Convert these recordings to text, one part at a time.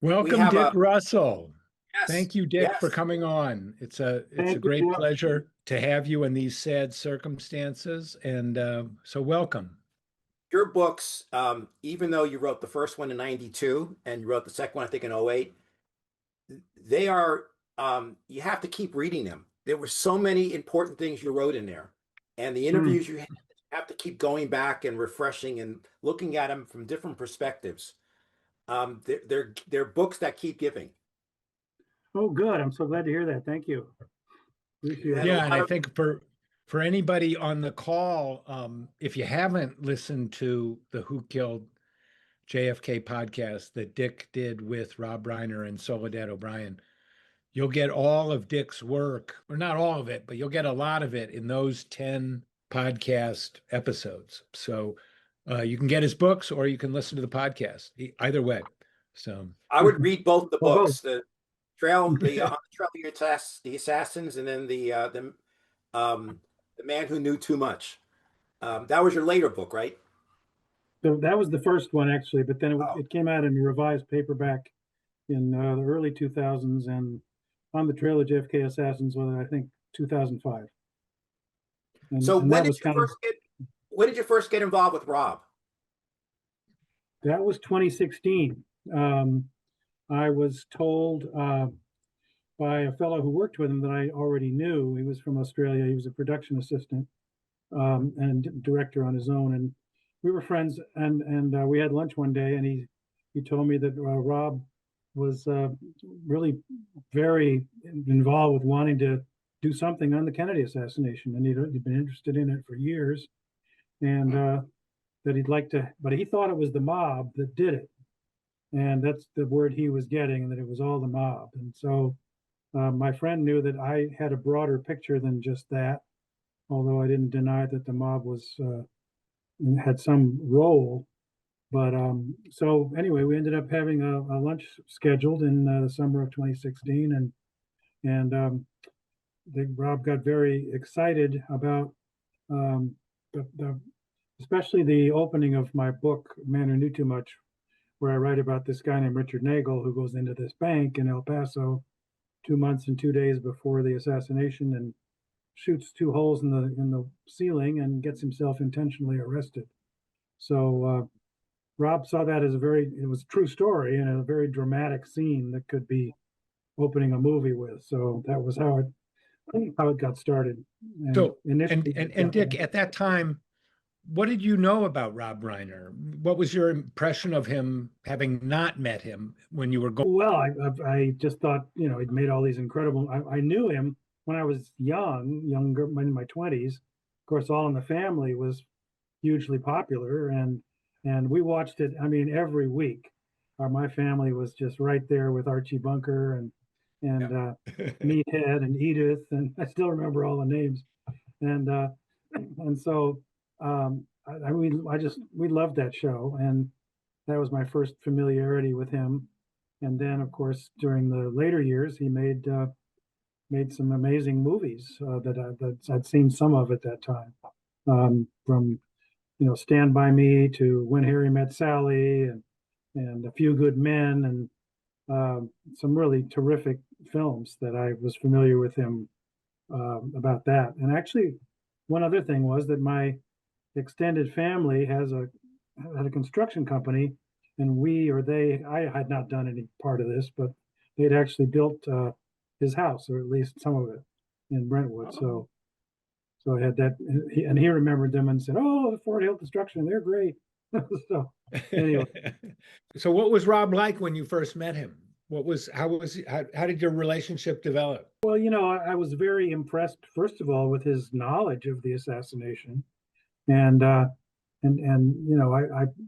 We Welcome, have Dick a Russell. yes, Thank you, Dick, for yes. coming on. It's a Thank you, great Jeff. pleasure to have you in these sad circumstances, and so welcome. Your books, even though you wrote the first one in 92 and you wrote the second one, I think in '08, they are you have to keep reading them. There were so many important things you wrote in there. And the Hmm. interviews you have to keep going back and refreshing and looking at them from different perspectives. They're books that keep giving. Oh, good. I'm so glad to hear that. Thank you. You Appreciate had it. a Yeah, and lot I of think for anybody on the call, if you haven't listened to the Who Killed JFK podcast that Dick did with Rob Reiner and Soledad O'Brien, you'll get all of Dick's work, or not all of it, but you'll get a lot of it in those 10 podcast episodes. So you can get his books or you can listen to the podcast, either way. So, I would read both the Well, both. books, the Trail, the On the Trail of the Assassins, and then the Man Who Knew Too Much. That was your later book, right? So that was the first one, actually, but then Oh, it came out in a revised paperback in the early 2000s and On the Trail of JFK Assassins was, I think, 2005. so And that was kind of, when did you first get involved with Rob? that was 2016. Um, I was told by a fellow who worked with him that I already knew. He was from Australia. He was a production assistant and director on his own. And we were friends, and we had lunch one day, and he told me that Rob was really very involved with wanting to do something on the Kennedy assassination, and he'd been interested in it for years, and that he'd like to, but he thought it was the mob that did it, and that's the word he was getting, that it was all the mob. And so my friend knew that I had a broader picture than just that, although I didn't deny that the mob was had some role. But so anyway, we ended up having a lunch scheduled in the summer of 2016, and Rob got very excited about um, the especially the opening of my book, Man Who Knew Too Much, where I write about this guy named Richard Nagel who goes into this bank in El Paso 2 months and 2 days before the assassination and shoots two holes in the ceiling and gets himself intentionally arrested. So Rob saw that as it was a true story and a very dramatic scene that could be opening a movie with. So that was how it got started. And so initially, and Dick, at that time, what did you know about Rob Reiner? What was your impression of him, having not met him when you were going? well, I just thought, he'd made all these incredible. I knew him when I was younger, in my 20s. Of course, All in the Family was hugely popular, and we watched it. I mean, every week. My family was just right there with Archie Bunker and Meathead and Edith, and I still remember all the names. And and so I just we loved that show, and that was my first familiarity with him. And then, of course, during the later years, he made some amazing movies that I'd seen some of at that time, from Stand by Me to When Harry Met Sally and A Few Good Men and some really terrific films that I was familiar with him about that. And actually, one other thing was that my extended family had a construction company, and I had not done any part of this, but they'd actually built his house, or at least some of it, in Brentwood. So I had that, and he remembered them and said, "Oh, the Fort Hill Construction, they're great." So anyway, So what was Rob like when you first met him? How did your relationship develop? well, I was very impressed, first of all, with his knowledge of the assassination, and I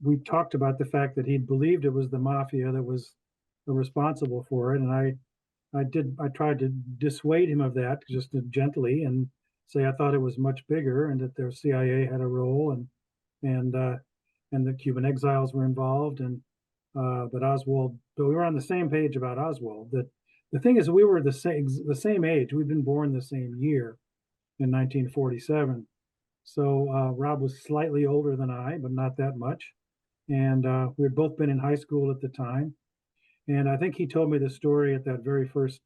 we talked about the fact that he believed it was the mafia that was responsible for it, and I tried to dissuade him of that just gently and say I thought it was much bigger and that the CIA had a role and uh, and the Cuban exiles were involved and but we were on the same page about Oswald. That the thing is, we were the same age. We'd been born the same year in 1947. So Rob was slightly older than I, but not that much. And we had both been in high school at the time. And I think he told me the story at that very first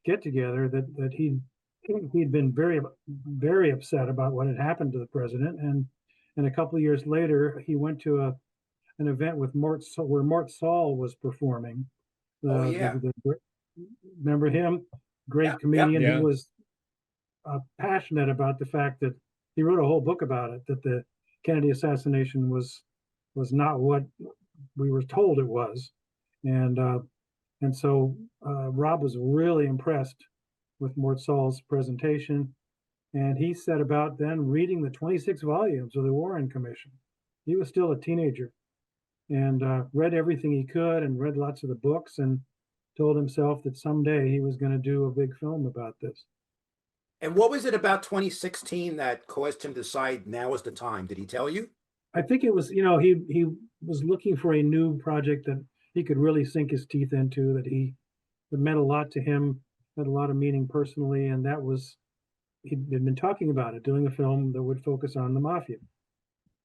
get together that he'd been very upset about what had happened to the president, and a couple of years later he went to an event with where Mort Saul was performing. Oh yeah. Remember him? Great Yep. Yep. comedian. He Yeah. was passionate about the fact that he wrote a whole book about it, that the Kennedy assassination was not what we were told it was, and so Rob was really impressed with Mort Saul's presentation, and he set about then reading the 26 volumes of the Warren Commission. He was still a teenager, and read everything he could, and read lots of the books, and told himself that someday he was going to do a big film about this. And what was it about 2016 that caused him to decide now is the time? Did he tell you? I think it was, he was looking for a new project that he could really sink his teeth into, that meant a lot to him, had a lot of meaning personally, and he'd been talking about it, doing a film that would focus on the mafia,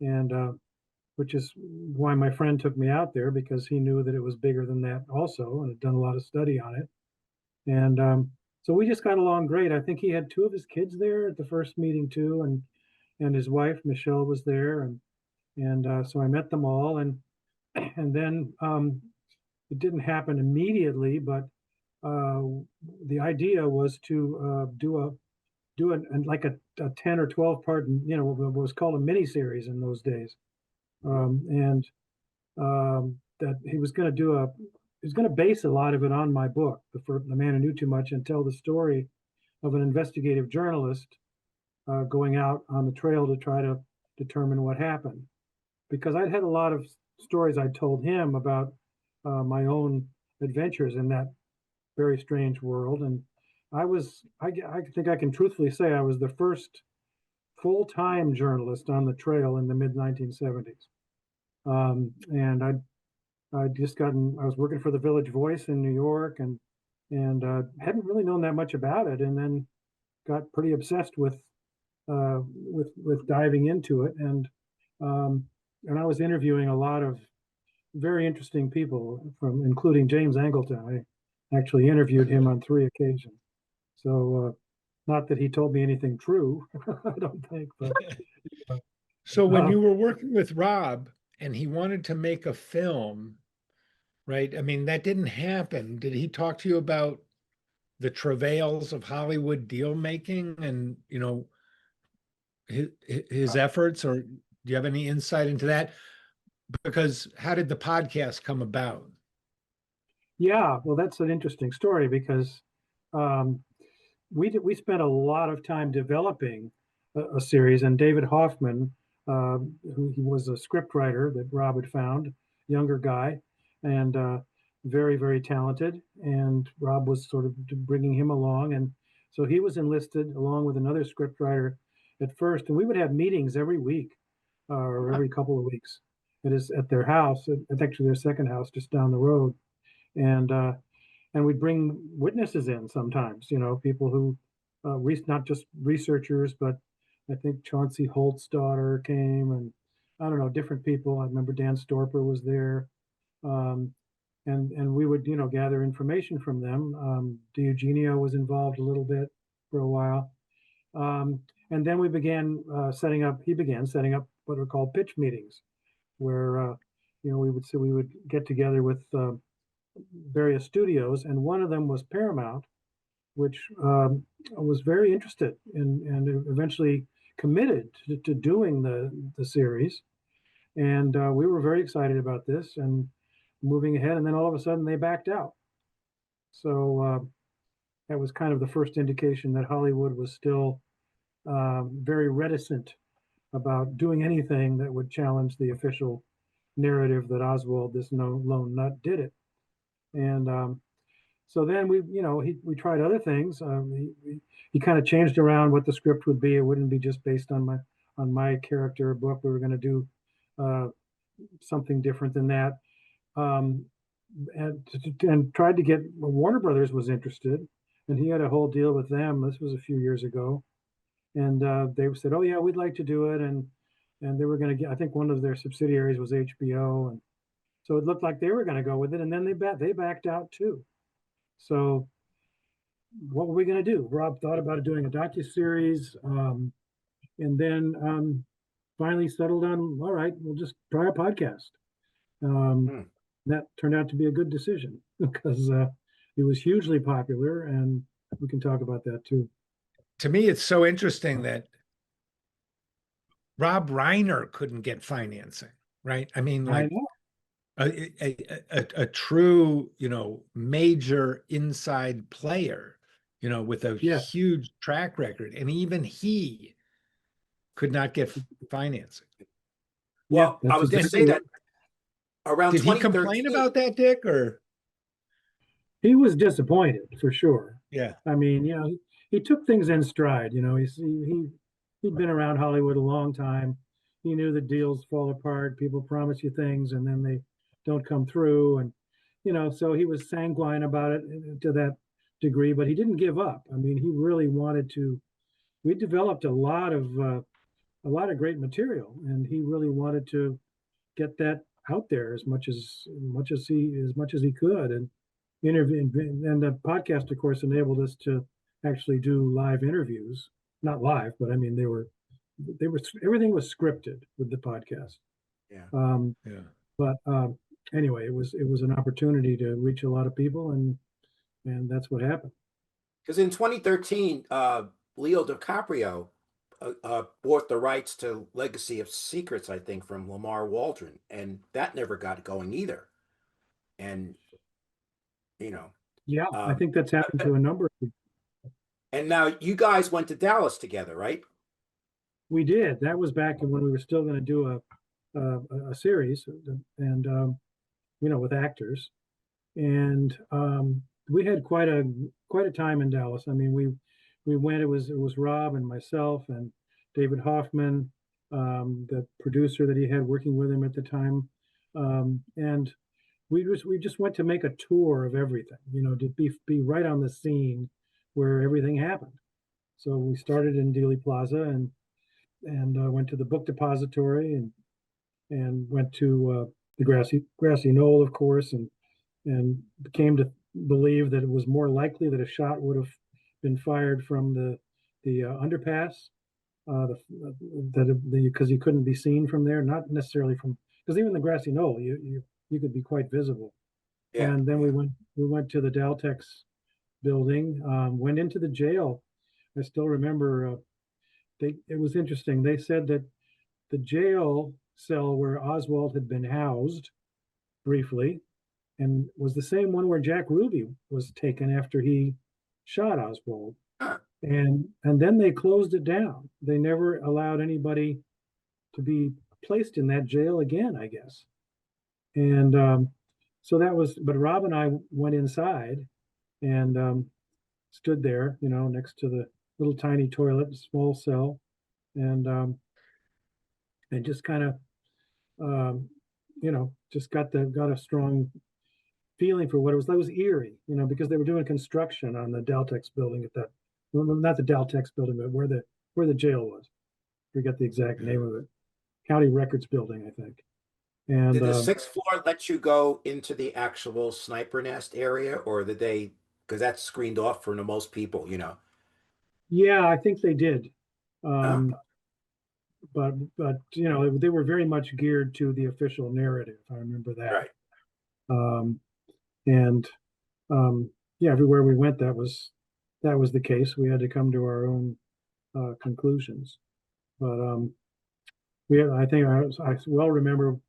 and which is why my friend took me out there, because he knew that it was bigger than that also, and had done a lot of study on it, and so we just got along great. I think he had two of his kids there at the first meeting too, and his wife Michele was there, and so I met them all, and then it didn't happen immediately, but the idea was to do like a 10 or 12 part, what was called a mini series in those days, and that he was going to base a lot of it on my book, The Man Who Knew Too Much, and tell the story of an investigative journalist going out on the trail to try to determine what happened. Because I'd had a lot of stories I told him about my own adventures in that very strange world, and I think I can truthfully say I was the first full-time journalist on the trail in the mid 1970s, and I was working for the Village Voice in New York, and hadn't really known that much about it, and then got pretty obsessed with diving into it, and I was interviewing a lot of very interesting people, including James Angleton. I actually interviewed him on 3 occasions. So, not that he told me anything true, I don't think. But So when you were working with Rob and he wanted to make a film, right? I mean, that didn't happen. Did he talk to you about the travails of Hollywood deal making and, his efforts, or do you have any insight into that? Because how did the podcast come about? yeah, well, that's an interesting story, because um, we spent a lot of time developing a series, and David Hoffman, who he was a script writer that Rob had found, younger guy, and very, very talented, and Rob was sort of bringing him along, and so he was enlisted along with another script writer at first, and we would have meetings every week or every couple of weeks. It is at their house, at actually their second house just down the road, and we'd bring witnesses in sometimes, people who, not just researchers, but I think Chauncey Holt's daughter came, and I don't know, different people. I remember Dan Storper was there, um, and we would, gather information from them. De Eugenio was involved a little bit for a while, and then we began setting up. He began setting up what are called pitch meetings, where we would get together with various studios, and one of them was Paramount, which was very interested in, and eventually committed to doing the series. And we were very excited about this and moving ahead. And then all of a sudden they backed out. So that was kind of the first indication that Hollywood was still very reticent about doing anything that would challenge the official narrative that Oswald, this lone nut, did it. And so then we tried other things. He kind of changed around what the script would be. It wouldn't be just based on my character book. We were going to do something different than that, and tried to get Warner Brothers was interested, and he had a whole deal with them. This was a few years ago, and they said, "Oh yeah, we'd like to do it," and they were going to get. I think one of their subsidiaries was HBO, and So it looked like they were going to go with it, and then they backed out too. So what were we going to do? Rob thought about doing a docuseries, and then finally settled on, all right, we'll just try a podcast. Hmm. That turned out to be a good decision because it was hugely popular, and we can talk about that too. To me, it's so interesting that Rob Reiner couldn't get financing, right? I mean, I like know. a true, major inside player, with a Yeah, huge track record, and even he could not get financing. yeah, Well, I that's was going to exactly say what that around Did he complain 2013. about that, Dick? Or he was disappointed for sure. yeah, I mean, he took things in stride. He'd been around Hollywood a long time. He knew the deals fall apart. People promise you things and then they don't come through. And so he was sanguine about it to that degree, but he didn't give up. I mean, he really wanted to. We developed a lot of great material, and he really wanted to get that out there as much as he could, and interview. And the podcast, of course, enabled us to actually do live interviews. Not live, but I mean they were everything was scripted with the podcast. Yeah. yeah. But anyway, it was an opportunity to reach a lot of people, and that's what happened. Because in 2013, Leo DiCaprio bought the rights to Legacy of Secrets, I think, from Lamar Waldron, and that never got going either. And you know, Yeah, I um, think that's happened to a number of people. and now you guys went to Dallas together, right? We did. That was back when we were still going to do a series, and with actors, and we had quite a time in Dallas. I mean, we went. It was Rob and myself and David Hoffman, the producer that he had working with him at the time, and we just went to make a tour of everything. To be right on the scene where everything happened. So we started in Dealey Plaza and went to the book depository and went to the grassy knoll, of course, and came to believe that it was more likely that a shot would have been fired from the underpass, because you couldn't be seen from there, not necessarily because even the grassy knoll, you could be quite visible. Yeah, And then yeah. we went to the Daltex building, went into the jail. I still remember it was interesting. They said that the jail cell where Oswald had been housed briefly and was the same one where Jack Ruby was taken after he shot Oswald. Huh. And then they closed it down. They never allowed anybody to be placed in that jail again, I guess. And so but Rob and I went inside and stood there, next to the little tiny toilet, small cell, and just kind of, just got a strong feeling for what it was. That was eerie, because they were doing construction on the Daltex building well, not the Daltex building, but where the jail was. I forget the exact name of it. County Records Building, I think. And Did the sixth floor let you go into the actual sniper nest area, or did they? Because that's screened off for most people. yeah, I think they did. Oh, Um, but they were very much geared to the official narrative. I remember that. right. Um, and yeah, everywhere we went, that was the case. We had to come to our own conclusions. But I think I well remember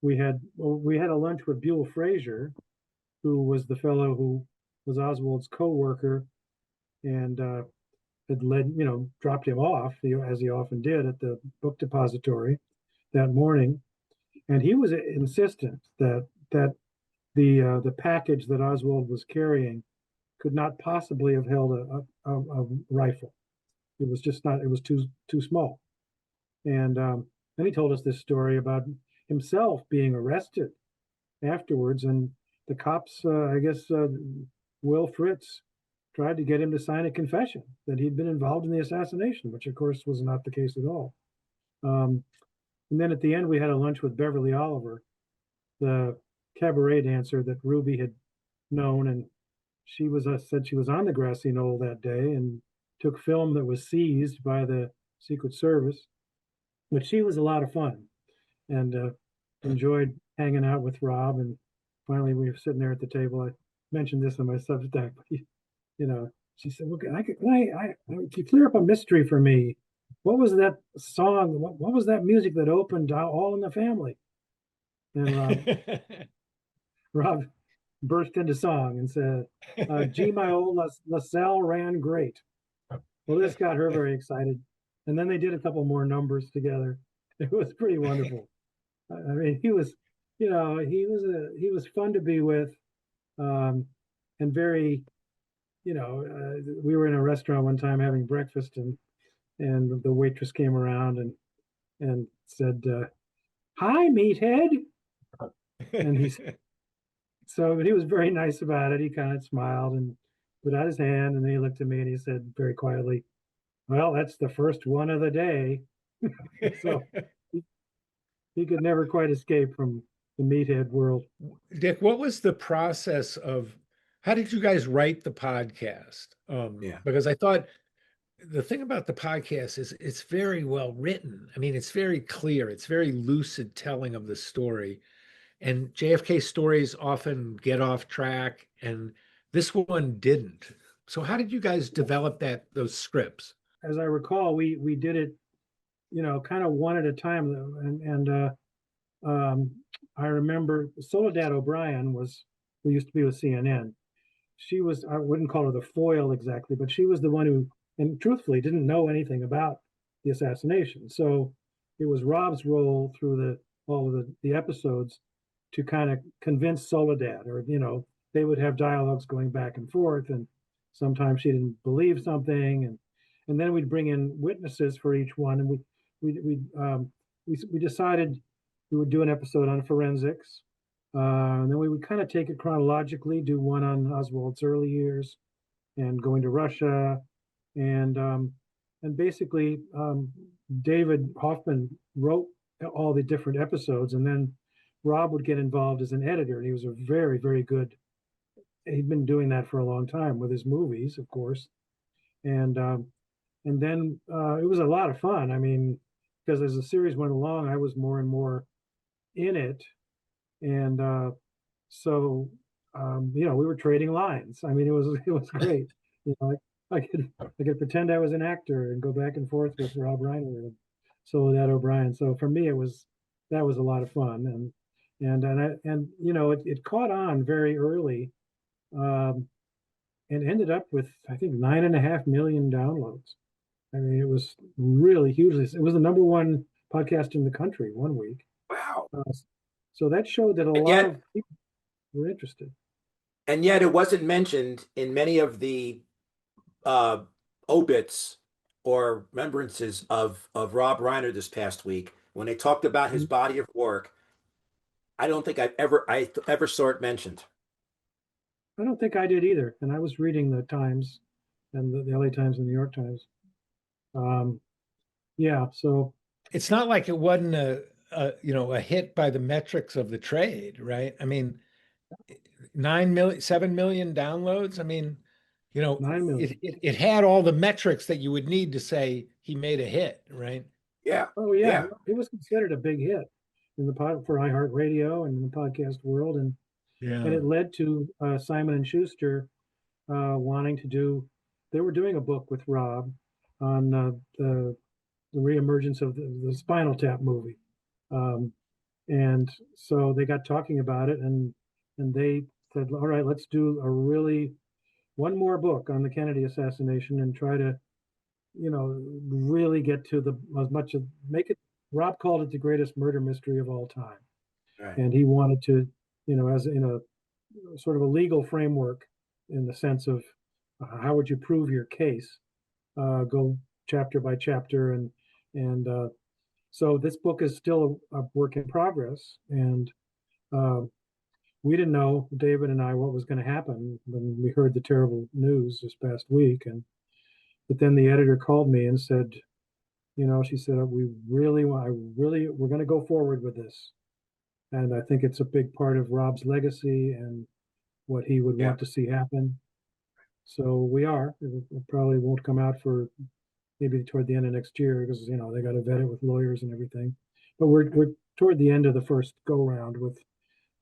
we had a lunch with Buell Frazier, who was the fellow who was Oswald's co-worker and had dropped him off, as he often did, at the book depository that morning, and he was insistent that the package that Oswald was carrying could not possibly have held a rifle. It was just not. It was too small. And then he told us this story about himself being arrested afterwards, and the cops, I guess, Will Fritz tried to get him to sign a confession that he'd been involved in the assassination, which of course was not the case at all. And then at the end, we had a lunch with Beverly Oliver, the cabaret dancer that Ruby had known, and she was said she was on the grassy knoll that day and took film that was seized by the Secret Service. But she was a lot of fun, and enjoyed hanging out with Rob. And finally, we were sitting there at the table. I mentioned this in my Substack, but she said, "Well, can can you clear up a mystery for me? What was that song? What was that music that opened All in the Family?" And Rob burst into song and said, "G my old LaSalle ran great." Well, this got her very excited, and then they did a couple more numbers together. It was pretty wonderful. I mean, he was, he was fun to be with, and very, we were in a restaurant one time having breakfast, and the waitress came around and said, "Hi, meathead," and but he was very nice about it. He kind of smiled and put out his hand, and then he looked at me and he said very quietly, "Well, that's the first one of the day." So he could never quite escape from the meathead world. Dick, what was the process of how did you guys write the podcast? Yeah. Because I thought the thing about the podcast is it's very well written. I mean, it's very clear, it's very lucid telling of the story. And JFK stories often get off track, and this one didn't. So how did you guys develop those scripts? As I recall, we did it, kind of one at a time, and I remember Soledad O'Brien who used to be with CNN. She was, I wouldn't call her the foil exactly, but she was the one who, and truthfully, didn't know anything about the assassination. So it was Rob's role through all of the episodes to kind of convince Soledad, or they would have dialogues going back and forth, and sometimes she didn't believe something, and then we'd bring in witnesses for each one, and we decided we would do an episode on forensics, and then we would kind of take it chronologically, do one on Oswald's early years, and going to Russia, and basically David Hoffman wrote all the different episodes, and then Rob would get involved as an editor, and he was a very, very good. He'd been doing that for a long time with his movies, of course, and then it was a lot of fun. I mean, because as the series went along, I was more and more in it, and so we were trading lines. I mean, it was great. I could pretend I was an actor and go back and forth with Rob Reiner and Soledad O'Brien. So for me, that was a lot of fun, and it caught on very early, and ended up with, I think, 9.5 million downloads. I mean, it was really hugely. It was the number one podcast in the country one week. Wow. So that showed that a lot of people were interested. And yet it wasn't mentioned in many of the obits or remembrances of Rob Reiner this past week when they talked about his body of work. I don't think I ever saw it mentioned. I don't think I did either. And I was reading the Times and the LA Times and the New York Times. Yeah, so It's not like it wasn't a hit by the metrics of the trade, right? I mean, 7 million downloads. I mean, 9 million. it had all the metrics that you would need to say he made a hit, right? Yeah. Oh yeah, Yeah. it was considered a big hit in the for iHeartRadio and in the podcast world, and it led to Simon and Schuster wanting to do. They were doing a book with Rob on the reemergence of the Spinal Tap movie, and so they got talking about it, and they said, "All right, let's do one more book on the Kennedy assassination and try to, really get to as much of make it." Rob called it the greatest murder mystery of all time, Right. and he wanted to, as in a sort of a legal framework, in the sense of how would you prove your case, go chapter by chapter, and so this book is still a work in progress, and we didn't know, David and I, what was going to happen when we heard the terrible news this past week, but then the editor called me and said, she said, we're going to go forward with this. And I think it's a big part of Rob's legacy and what he would Yeah. want to see happen. So we are. It probably won't come out for maybe toward the end of next year because they got to vet it with lawyers and everything. But we're toward the end of the first go round with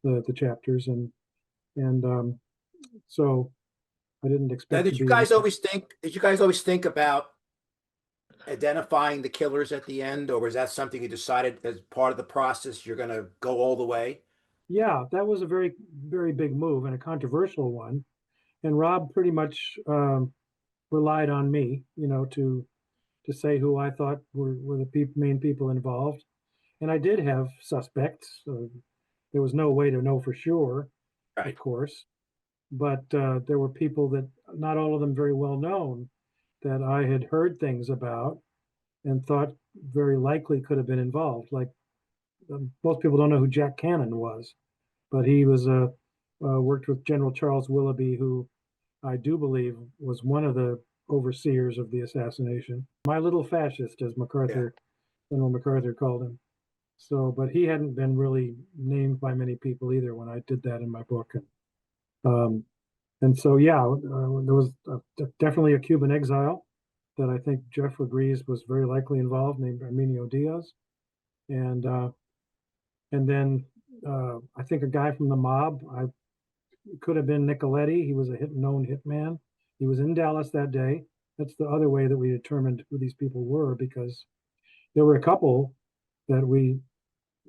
the chapters, and so I didn't Now, expect to be in. did you guys always think about identifying the killers at the end, or was that something you decided as part of the process you're going to go all the way? Yeah, that was a very very big move and a controversial one. And Rob pretty much relied on me, to say who I thought were the main people involved. And I did have suspects. There was no way to know for sure, of Right. course, but there were people that not all of them very well known that I had heard things about and thought very likely could have been involved. Like most people don't know who Jack Cannon was, but he was worked with General Charles Willoughby, who I do believe was one of the overseers of the assassination. My little fascist, as Yeah. General MacArthur called him. So, but he hadn't been really named by many people either when I did that in my book. Um, and so, yeah, there was definitely a Cuban exile that I think Jeff agrees was very likely involved, named Arminio Diaz, and uh, and then I think a guy from the mob. I could have been Nicoletti. He was a known hitman. He was in Dallas that day. That's the other way that we determined who these people were, because there were a couple that we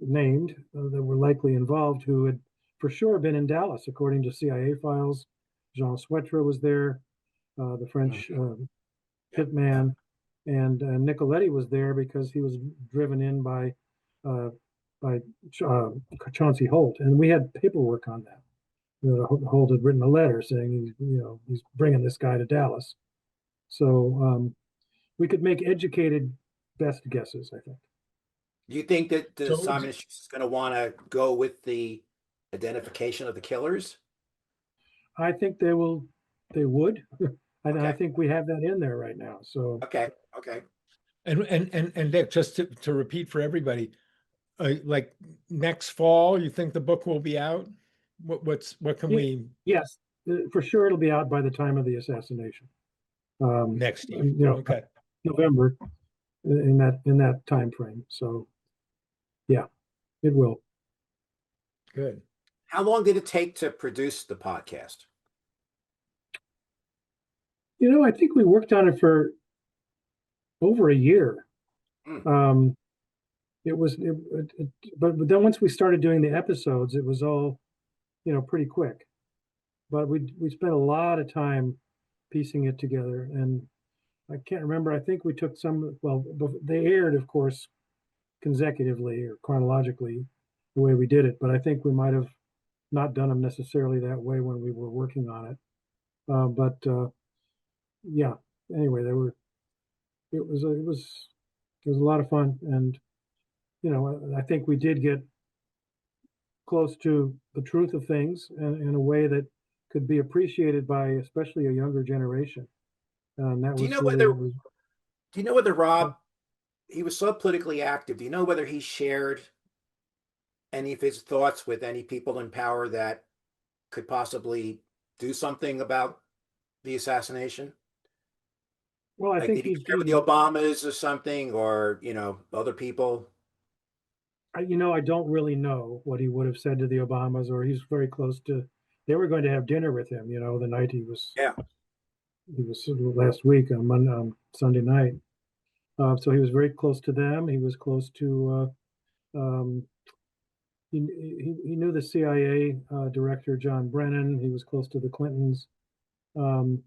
named that were likely involved who had for sure been in Dallas, according to CIA files. Jean Swetre was there, the French Yeah. Yeah. hitman, and Nicoletti was there because he was driven in uh, by Chauncey Holt, and we had paperwork on that. Holt had written a letter saying he's bringing this guy to Dallas. So we could make educated best guesses, I think. Do you think that the So Simon is going to want to go with the identification of the killers? I think they would. I Okay. think we have that in there right now. So Okay. Okay. and Nick, just to repeat for everybody, like next fall, you think the book will be out? What can yeah, we yes, for sure it'll be out by the time of the assassination. next year? Okay, November in that time frame. So yeah, it will. good. How long did it take to produce the podcast? I think we worked on it for over a year. Hmm. Um, it was, but then once we started doing the episodes, it was all, pretty quick. But we spent a lot of time piecing it together, and I can't remember. I think we took some. Well, they aired, of course, consecutively or chronologically, the way we did it. But I think we might have not done them necessarily that way when we were working on it. But yeah. Anyway, there were. It was a lot of fun, and I think we did get close to the truth of things in a way that could be appreciated by especially a younger generation. And that Do you was know really whether what was. do you know whether Rob, he was so politically active, do you know whether he shared any of his thoughts with any people in power that could possibly do something about the assassination? Well, I Like, think did he share with the Obamas or something, or other people? I don't really know what he would have said to the Obamas, or he's very close to. They were going to have dinner with him, the night Yeah. he was last week on Sunday night. So he was very close to them. He was close to. He knew the CIA director John Brennan. He was close to the Clintons, um,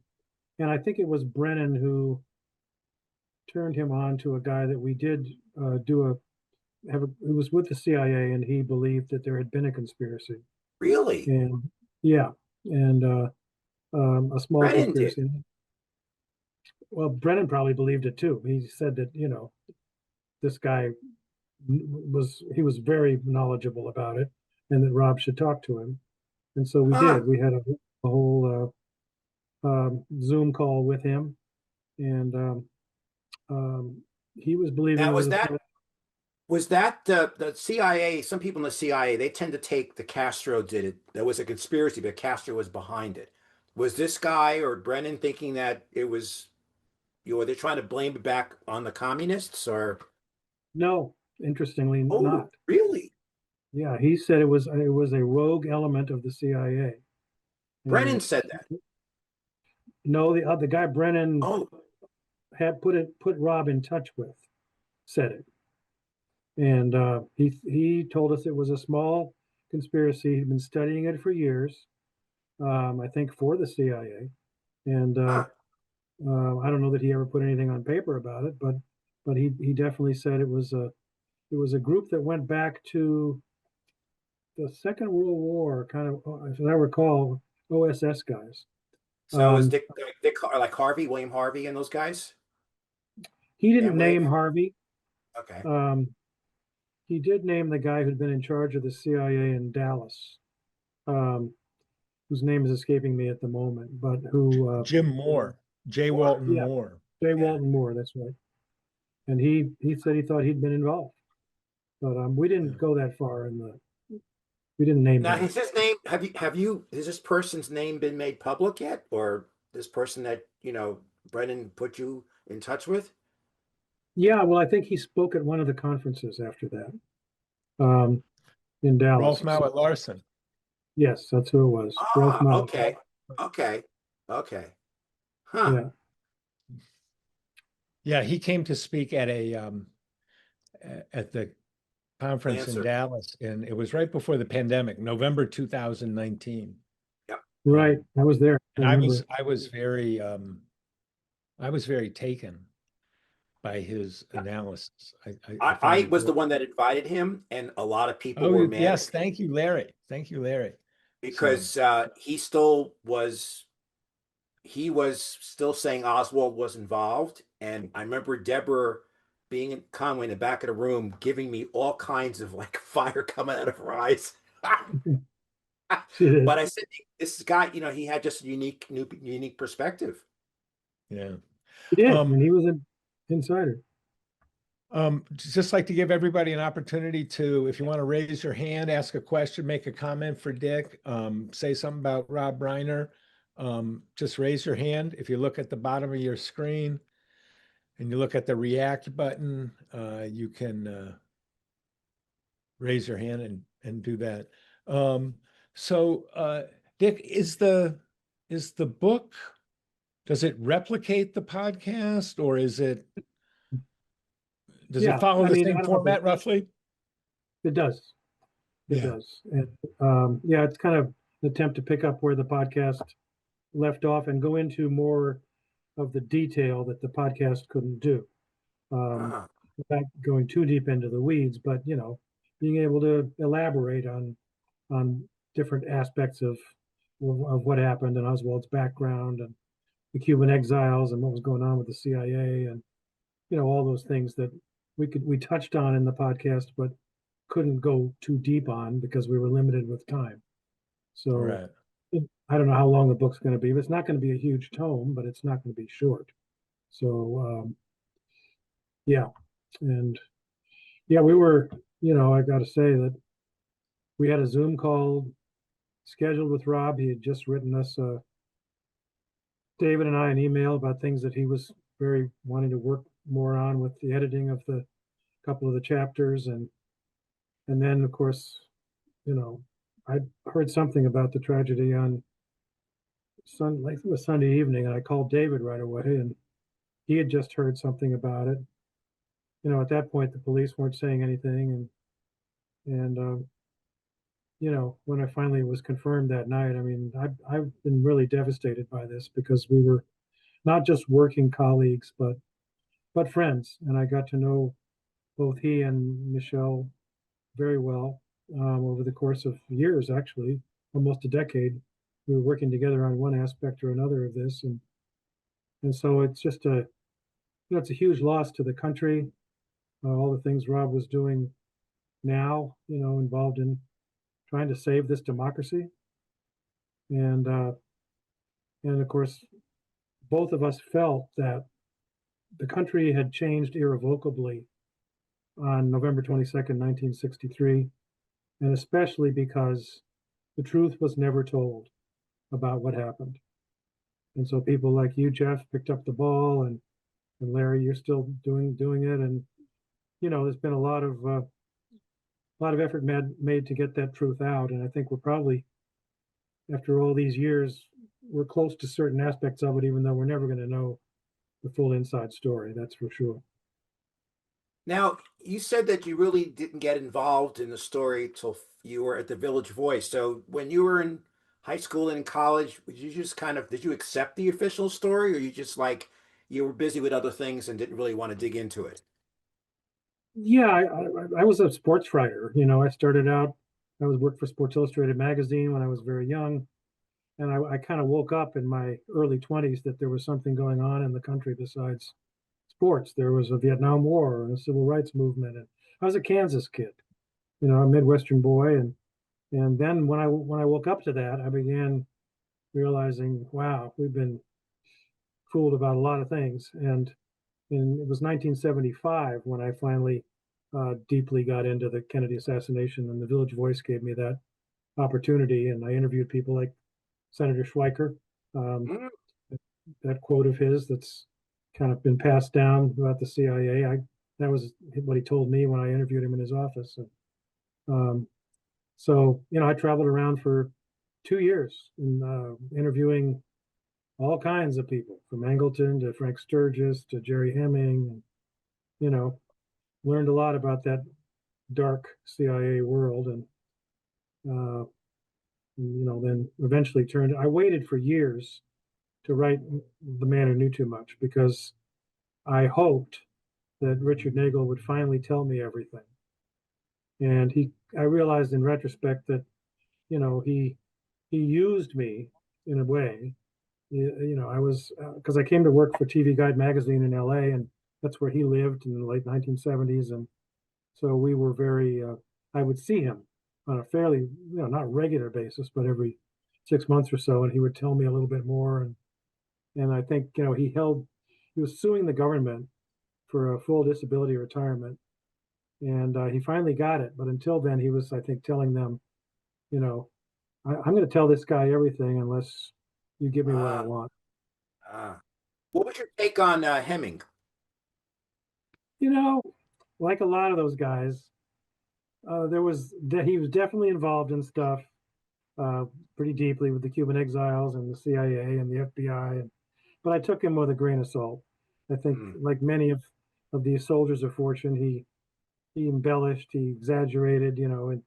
and I think it was Brennan who turned him on to a guy that we did do a who was with the CIA, and he believed that there had been a conspiracy, Really? and yeah, and a small Brennan did. conspiracy. Well, Brennan probably believed it too. He said that this guy was very knowledgeable about it, and that Rob should talk to him, and so we Huh. did. We had a whole Zoom call with him, and he was believing Now, it was was that Was that the CIA? Some people in the CIA, they tend to take the Castro did it. There was a conspiracy, but Castro was behind it. Was this guy or Brennan thinking that it was, were they trying to blame it back on the communists or? No, interestingly Oh, not. really? Yeah, he said it was a rogue element of the CIA. Brennan And said that. no, the guy Brennan Oh, had put Rob in touch with said it. And he told us it was a small conspiracy. He'd been studying it for years, I think for the CIA. And huh. I don't know that he ever put anything on paper about it, but he definitely said it was a group that went back to the Second World War, kind of, as I recall, OSS guys. So it was Um, Dick, like Harvey, William Harvey, and those guys, he didn't family. name Harvey. Okay. Um, he did name the guy who'd been in charge of the CIA in Dallas, um, whose name is escaping me at the moment, but who, Jim Moore, J. Or Walton yeah, Moore. Jay yeah. Walton Moore, that's right. And he said he thought he'd been involved, but we didn't Yeah. go that far we didn't name Now, him. has his name, has this person's name been made public yet? Or this person that, Brennan put you in touch with? Yeah, well, I think he spoke at one of the conferences after that, in Dallas. Rolf So, Mallett Larson. yes, that's who it was. Rolf Ah, Mallett. okay. Okay. Okay. Huh. Yeah. Yeah, he came to speak at at the conference in Answer. Dallas, and it was right before the pandemic, November 2019. Yep. Right. I was there. I And remember it. I was very taken by his analysis. I I found it was the one that invited him, and a lot of people Oh, were mad yes, thank you, Larry. Thank you, Larry. So, because he was still saying Oswald was involved. And I remember Deborah being in Conway in the back of the room, giving me all kinds of like fire coming out of her eyes. She did. But I said, this guy, he had just a unique perspective. yeah. He did, Um, and he was an insider. just like to give everybody an opportunity to, if you want to raise your hand, ask a question, make a comment for Dick, say something about Rob Reiner, just raise your hand. If you look at the bottom of your screen and you look at the react button, you can raise your hand and do that. Dick, is the book, does it replicate the podcast, or does it Yeah, follow I the mean, same I don't know. format roughly? It does. It Yeah. does. And yeah, it's kind of an attempt to pick up where the podcast left off and go into more of the detail that the podcast couldn't do. Uh-huh. Without going too deep into the weeds, but being able to elaborate on different aspects of what happened and Oswald's background and the Cuban exiles and what was going on with the CIA and all those things that we touched on in the podcast, but couldn't go too deep on because we were limited with time. So Right. I don't know how long the book's going to be, but it's not going to be a huge tome, but it's not going to be short. So yeah, and yeah, we were, I got to say that we had a Zoom call scheduled with Rob. He had just written us, David and I, an email about things that he was very wanting to work more on with the editing of the couple of the chapters, and then of course, I heard something about the tragedy on like it was Sunday evening, and I called David right away, and he had just heard something about it. At that point, the police weren't saying anything, and when I finally was confirmed that night, I mean, I've been really devastated by this because we were not just working colleagues, but friends, and I got to know both he and Michele very well over the course of years, actually, almost a decade. We were working together on one aspect or another of this, and so it's just it's a huge loss to the country. All the things Rob was doing now, involved in trying to save this democracy, and of course, both of us felt that the country had changed irrevocably on November 22nd, 1963, and especially because the truth was never told about what happened. And so people like you, Jeff, picked up the ball, and Larry, you're still doing it. And there's been a lot of effort made to get that truth out. And I think we're probably, after all these years, we're close to certain aspects of it, even though we're never going to know the full inside story. That's for sure. Now, you said that you really didn't get involved in the story till you were at the Village Voice. So when you were in high school and in college, would you just did you accept the official story, or you just like you were busy with other things and didn't really want to dig into it? Yeah, I was a sports writer. I started out, I was worked for Sports Illustrated magazine when I was very young. And I kind of woke up in my early 20s that there was something going on in the country besides sports. There was a Vietnam War and a civil rights movement. And I was a Kansas kid, a Midwestern boy. And then when I woke up to that, I began realizing, wow, we've been fooled about a lot of things. And it was 1975 when I finally deeply got into the Kennedy assassination, and the Village Voice gave me that opportunity. And I interviewed people like Senator Schweiker. Um, Mm. that quote of his that's kind of been passed down about the CIA. That was what he told me when I interviewed him in his office. And, so I traveled around for 2 years and interviewing all kinds of people, from Angleton to Frank Sturgis to Jerry Hemming, and you know learned a lot about that dark CIA world. Uh, and then eventually turned. I waited for years to write The Man Who Knew Too Much because I hoped that Richard Nagel would finally tell me everything. And I realized in retrospect that, he used me in a way. I was, because I came to work for TV Guide magazine in LA, and that's where he lived in the late 1970s. And so we were I would see him on a fairly, not regular basis, but every 6 months or so. And he would tell me a little bit more. And I think, he was suing the government for a full disability retirement. And he finally got it. But until then, he was, I think, telling them, you know, I'm going to tell this guy everything unless you give me what I Ah, want. ah. What was your take on Hemming? You know, like a lot of those guys, he was definitely involved in stuff uh, pretty deeply with the Cuban exiles and the CIA and the FBI. But I took him with a grain of salt. I think, Mm. like many of these soldiers of fortune, he embellished, he exaggerated, and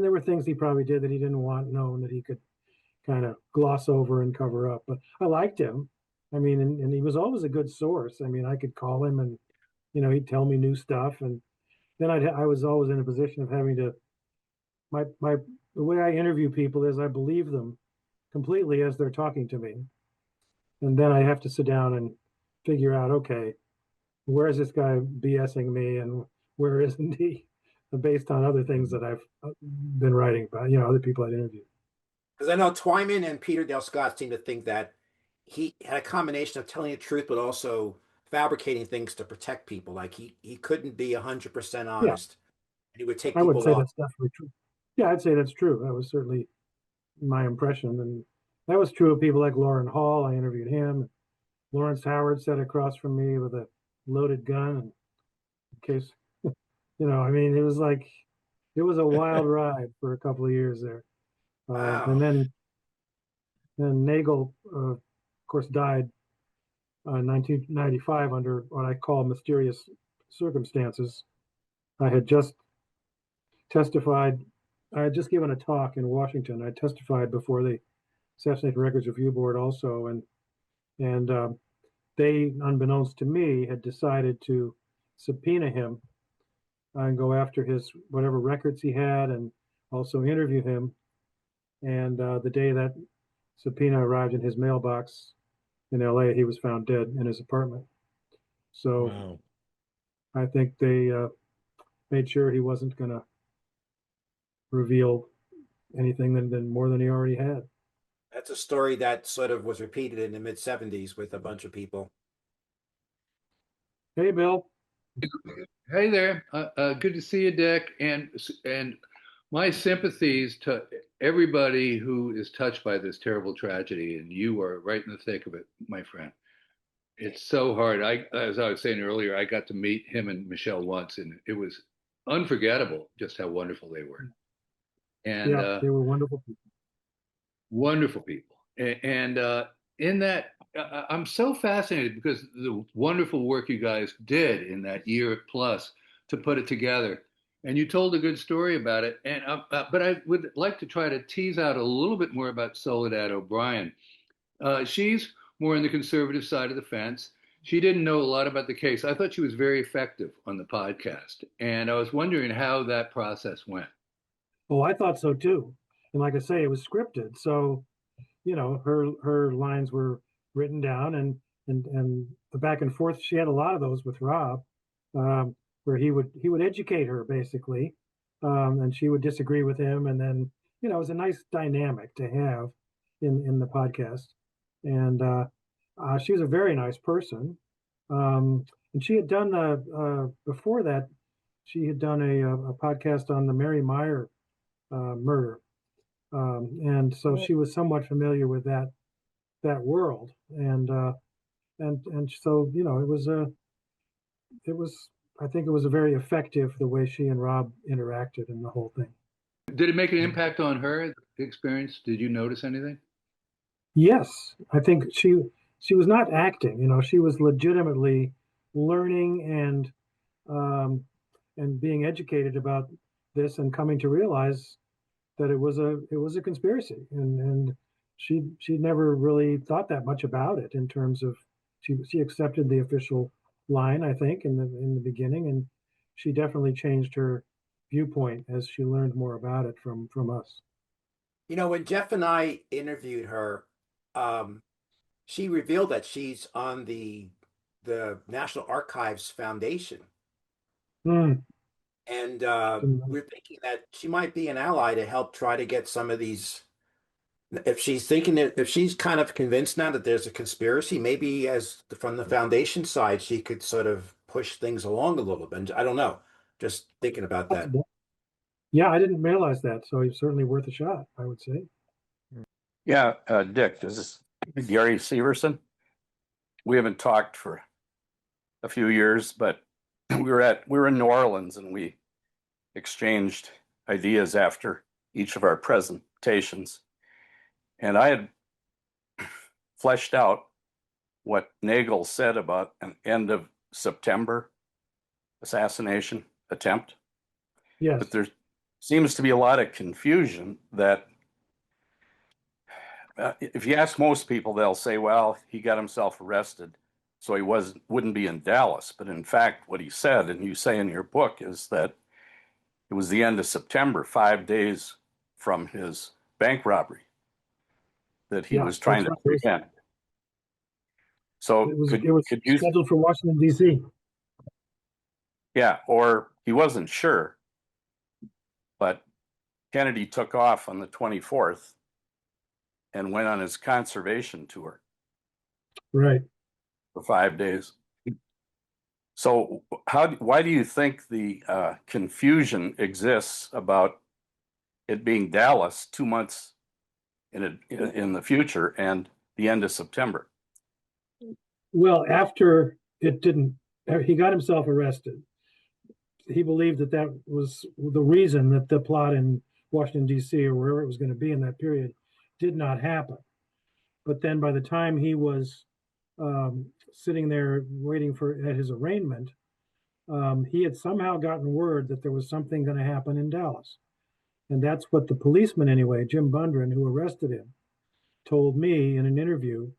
there were things he probably did that he didn't want known that he could kind of gloss over and cover up. But I liked him. I mean, and he was always a good source. I mean, I could call him and he'd tell me new stuff, and then I was always in a position of having to my the way I interview people is I believe them completely as they're talking to me, and then I have to sit down and figure out, okay, where is this guy BSing me and where isn't he, based on other things that I've been writing about, other people I'd interviewed. Because I know Twyman and Peter Dale Scott seem to think that he had a combination of telling the truth, but also fabricating things to protect people. Like he couldn't be 100% Yeah, honest, and he would take I would people say off. that's definitely true. Yeah, I'd say that's true. That was certainly my impression, and that was true of people like Lauren Hall. I interviewed him. Lawrence Howard sat across from me with a loaded gun in case, I mean, it was a wild ride for a couple of years there. Wow. And then Nagel, of course, died in 1995 under what I call mysterious circumstances. I had just testified. I had just given a talk in Washington. I testified before the Assassination Records Review Board also, and they, unbeknownst to me, had decided to subpoena him and go after his whatever records he had, and also interview him. And the day that subpoena arrived in his mailbox in LA, he was found dead in his apartment. So Wow. I think they made sure he wasn't going to reveal anything than more than he already had. That's a story that sort of was repeated in the mid 70s with a bunch of people. Hey, Bill. Hey there. Good to see you, Dick. And my sympathies to everybody who is touched by this terrible tragedy, and you are right in the thick of it, my friend. It's so hard. As I was saying earlier, I got to meet him and Michelle once, and it was unforgettable just how wonderful they were, and Yeah, they were wonderful people. wonderful people. And in that, I'm so fascinated because the wonderful work you guys did in that year plus to put it together. And you told a good story about it. But I would like to try to tease out a little bit more about Soledad O'Brien. She's more on the conservative side of the fence. She didn't know a lot about the case. I thought she was very effective on the podcast. And I was wondering how that process went. Oh, I thought so too. And like I say, it was scripted. So, her lines were written down, and the back and forth. She had a lot of those with Rob, where he would educate her basically, and she would disagree with him, and then it was a nice dynamic to have in the podcast. And she was a very nice person, and she had done before that. She had done a podcast on the Mary Meyer murder, and so she was somewhat familiar with that world, and so it was I think it was a very effective the way she and Rob interacted in the whole thing. Did it make an impact on her experience? Did you notice anything? Yes, I think she was not acting. She was legitimately learning and being educated about this and coming to realize that it was a conspiracy, and she never really thought that much about it in terms of she accepted the official line, I think, in the beginning, and she definitely changed her viewpoint as she learned more about it from us. When Jeff and I interviewed her, um, she revealed that she's on the National Archives Foundation. Hmm. And Didn't know. we're thinking that she might be an ally to help try to get some of these. If she's kind of convinced now that there's a conspiracy, maybe from the foundation side, she could sort of push things along a little bit. I don't know. Just thinking about that. Possible. Yeah, I didn't realize that, so it's certainly worth a shot, I would say. Yeah, Dick, this is Gary Severson. We haven't talked for a few years, but we were in New Orleans and we exchanged ideas after each of our presentations. And I had fleshed out what Nagel said about an end of September assassination attempt. Yes. But there seems to be a lot of confusion that if you ask most people, they'll say, well, he got himself arrested, so he wouldn't be in Dallas. But in fact, what he said, and you say in your book, is that it was the end of September, 5 days from his bank robbery, that he Yeah, was trying that's to right. prevent. So It was could you, scheduled for Washington, D.C. yeah, or he wasn't sure, but Kennedy took off on the 24th and went on his conservation tour Right. for 5 days. So why do you think the confusion exists about it being Dallas 2 months in the future and the end of September? Well, after it didn't, he got himself arrested. He believed that was the reason that the plot in Washington, D.C., or wherever it was going to be in that period, did not happen. But then by the time he was sitting there waiting at his arraignment, he had somehow gotten word that there was something going to happen in Dallas. And that's what the policeman, anyway, Jim Bundren, who arrested him, told me in an interview.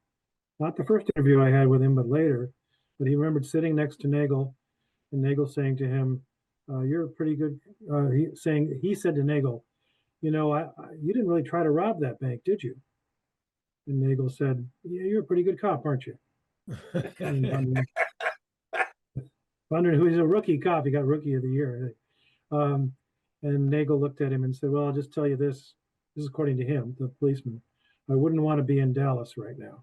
Not the first interview I had with him, but later. But he remembered sitting next to Nagel, and Nagel saying to him, "You're a pretty good." He said to Nagel, "You didn't really try to rob that bank, did you?" And Nagel said, "Yeah, you're a pretty good cop, aren't you?" And Bundren, who is a rookie cop, he got Rookie of the Year, I think. And Nagel looked at him and said, "Well, I'll just tell you this. This is according to him, the policeman. I wouldn't want to be in Dallas right now."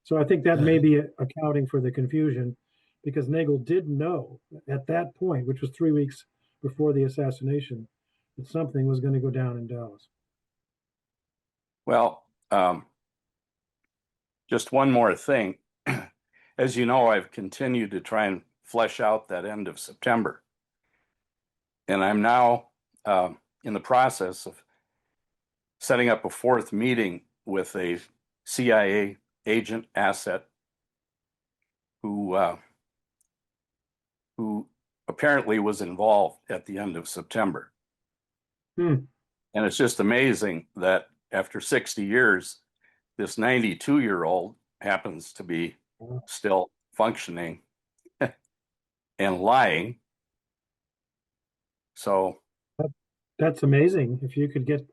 So I think that may be accounting for the confusion, because Nagel did know at that point, which was 3 weeks before the assassination, that something was going to go down in Dallas. Well, just one more thing. As you know, I've continued to try and flesh out that end of September. And I'm now in the process of setting up a fourth meeting with a CIA agent asset who apparently was involved at the end of September. Hmm. And it's just amazing that after 60 years, this 92-year-old happens to be still functioning and lying. So That's amazing. If you could get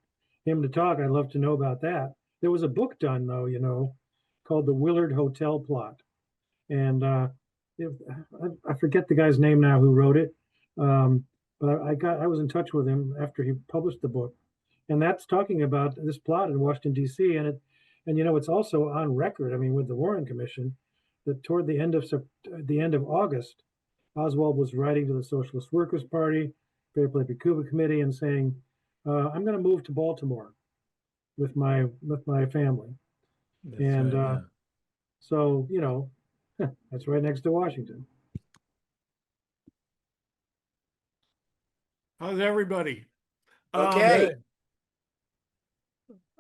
him to talk, I'd love to know about that. There was a book done, though, called The Willard Hotel Plot. And I forget the guy's name now who wrote it. But I was in touch with him after he published the book. And that's talking about this plot in Washington, D.C. And it's also on record, I mean, with the Warren Commission, that toward the end of August, Oswald was writing to the Socialist Workers' Party, Fair Play for Cuba Committee, and saying, "I'm going to move to Baltimore with my family." That's right, yeah. So that's right next to Washington. How's everybody? Okay.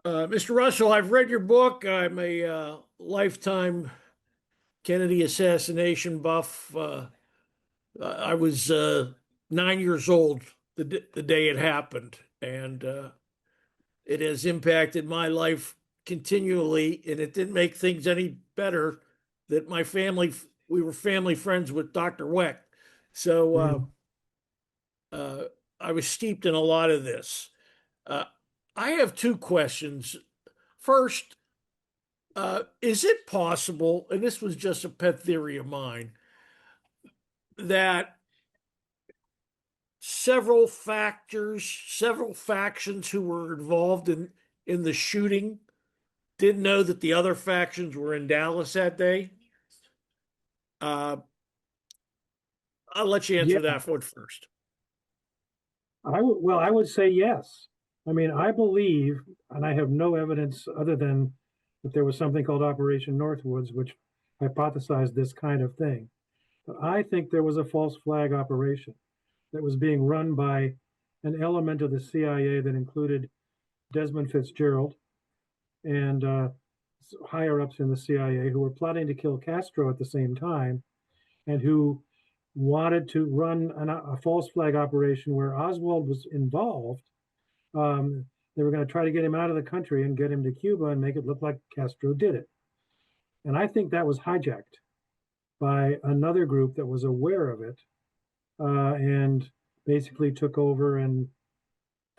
Mr. Russell, I've read your book. I'm a lifetime Kennedy assassination buff. I was 9 years old the day it happened, and it has impacted my life continually. And it didn't make things any better that we were family friends with Dr. Weck. So I was steeped in a lot of this. I have two questions. First, is it possible, and this was just a pet theory of mine, that several factions who were involved in the shooting didn't know that the other factions were in Dallas that day? I'll let you answer that one first. I would say yes. I mean, I believe, and I have no evidence other than that there was something called Operation Northwoods, which hypothesized this kind of thing. But I think there was a false flag operation that was being run by an element of the CIA that included Desmond Fitzgerald and higher ups in the CIA who were plotting to kill Castro at the same time, and who wanted to run a false flag operation where Oswald was involved. They were going to try to get him out of the country and get him to Cuba and make it look like Castro did it. And I think that was hijacked by another group that was aware of it and basically took over. And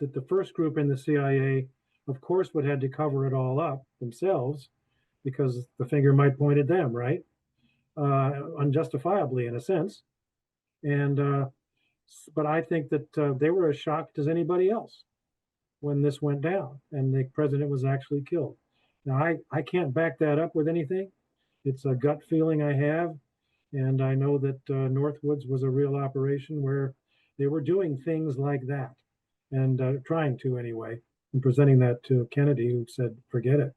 that the first group in the CIA, of course, would have to cover it all up themselves because the finger might point at them, right? Unjustifiably, in a sense. And but I think that they were as shocked as anybody else when this went down and the president was actually killed. Now, I can't back that up with anything. It's a gut feeling I have. And I know that Northwoods was a real operation where they were doing things like that and trying to anyway, and presenting that to Kennedy, who said, forget it.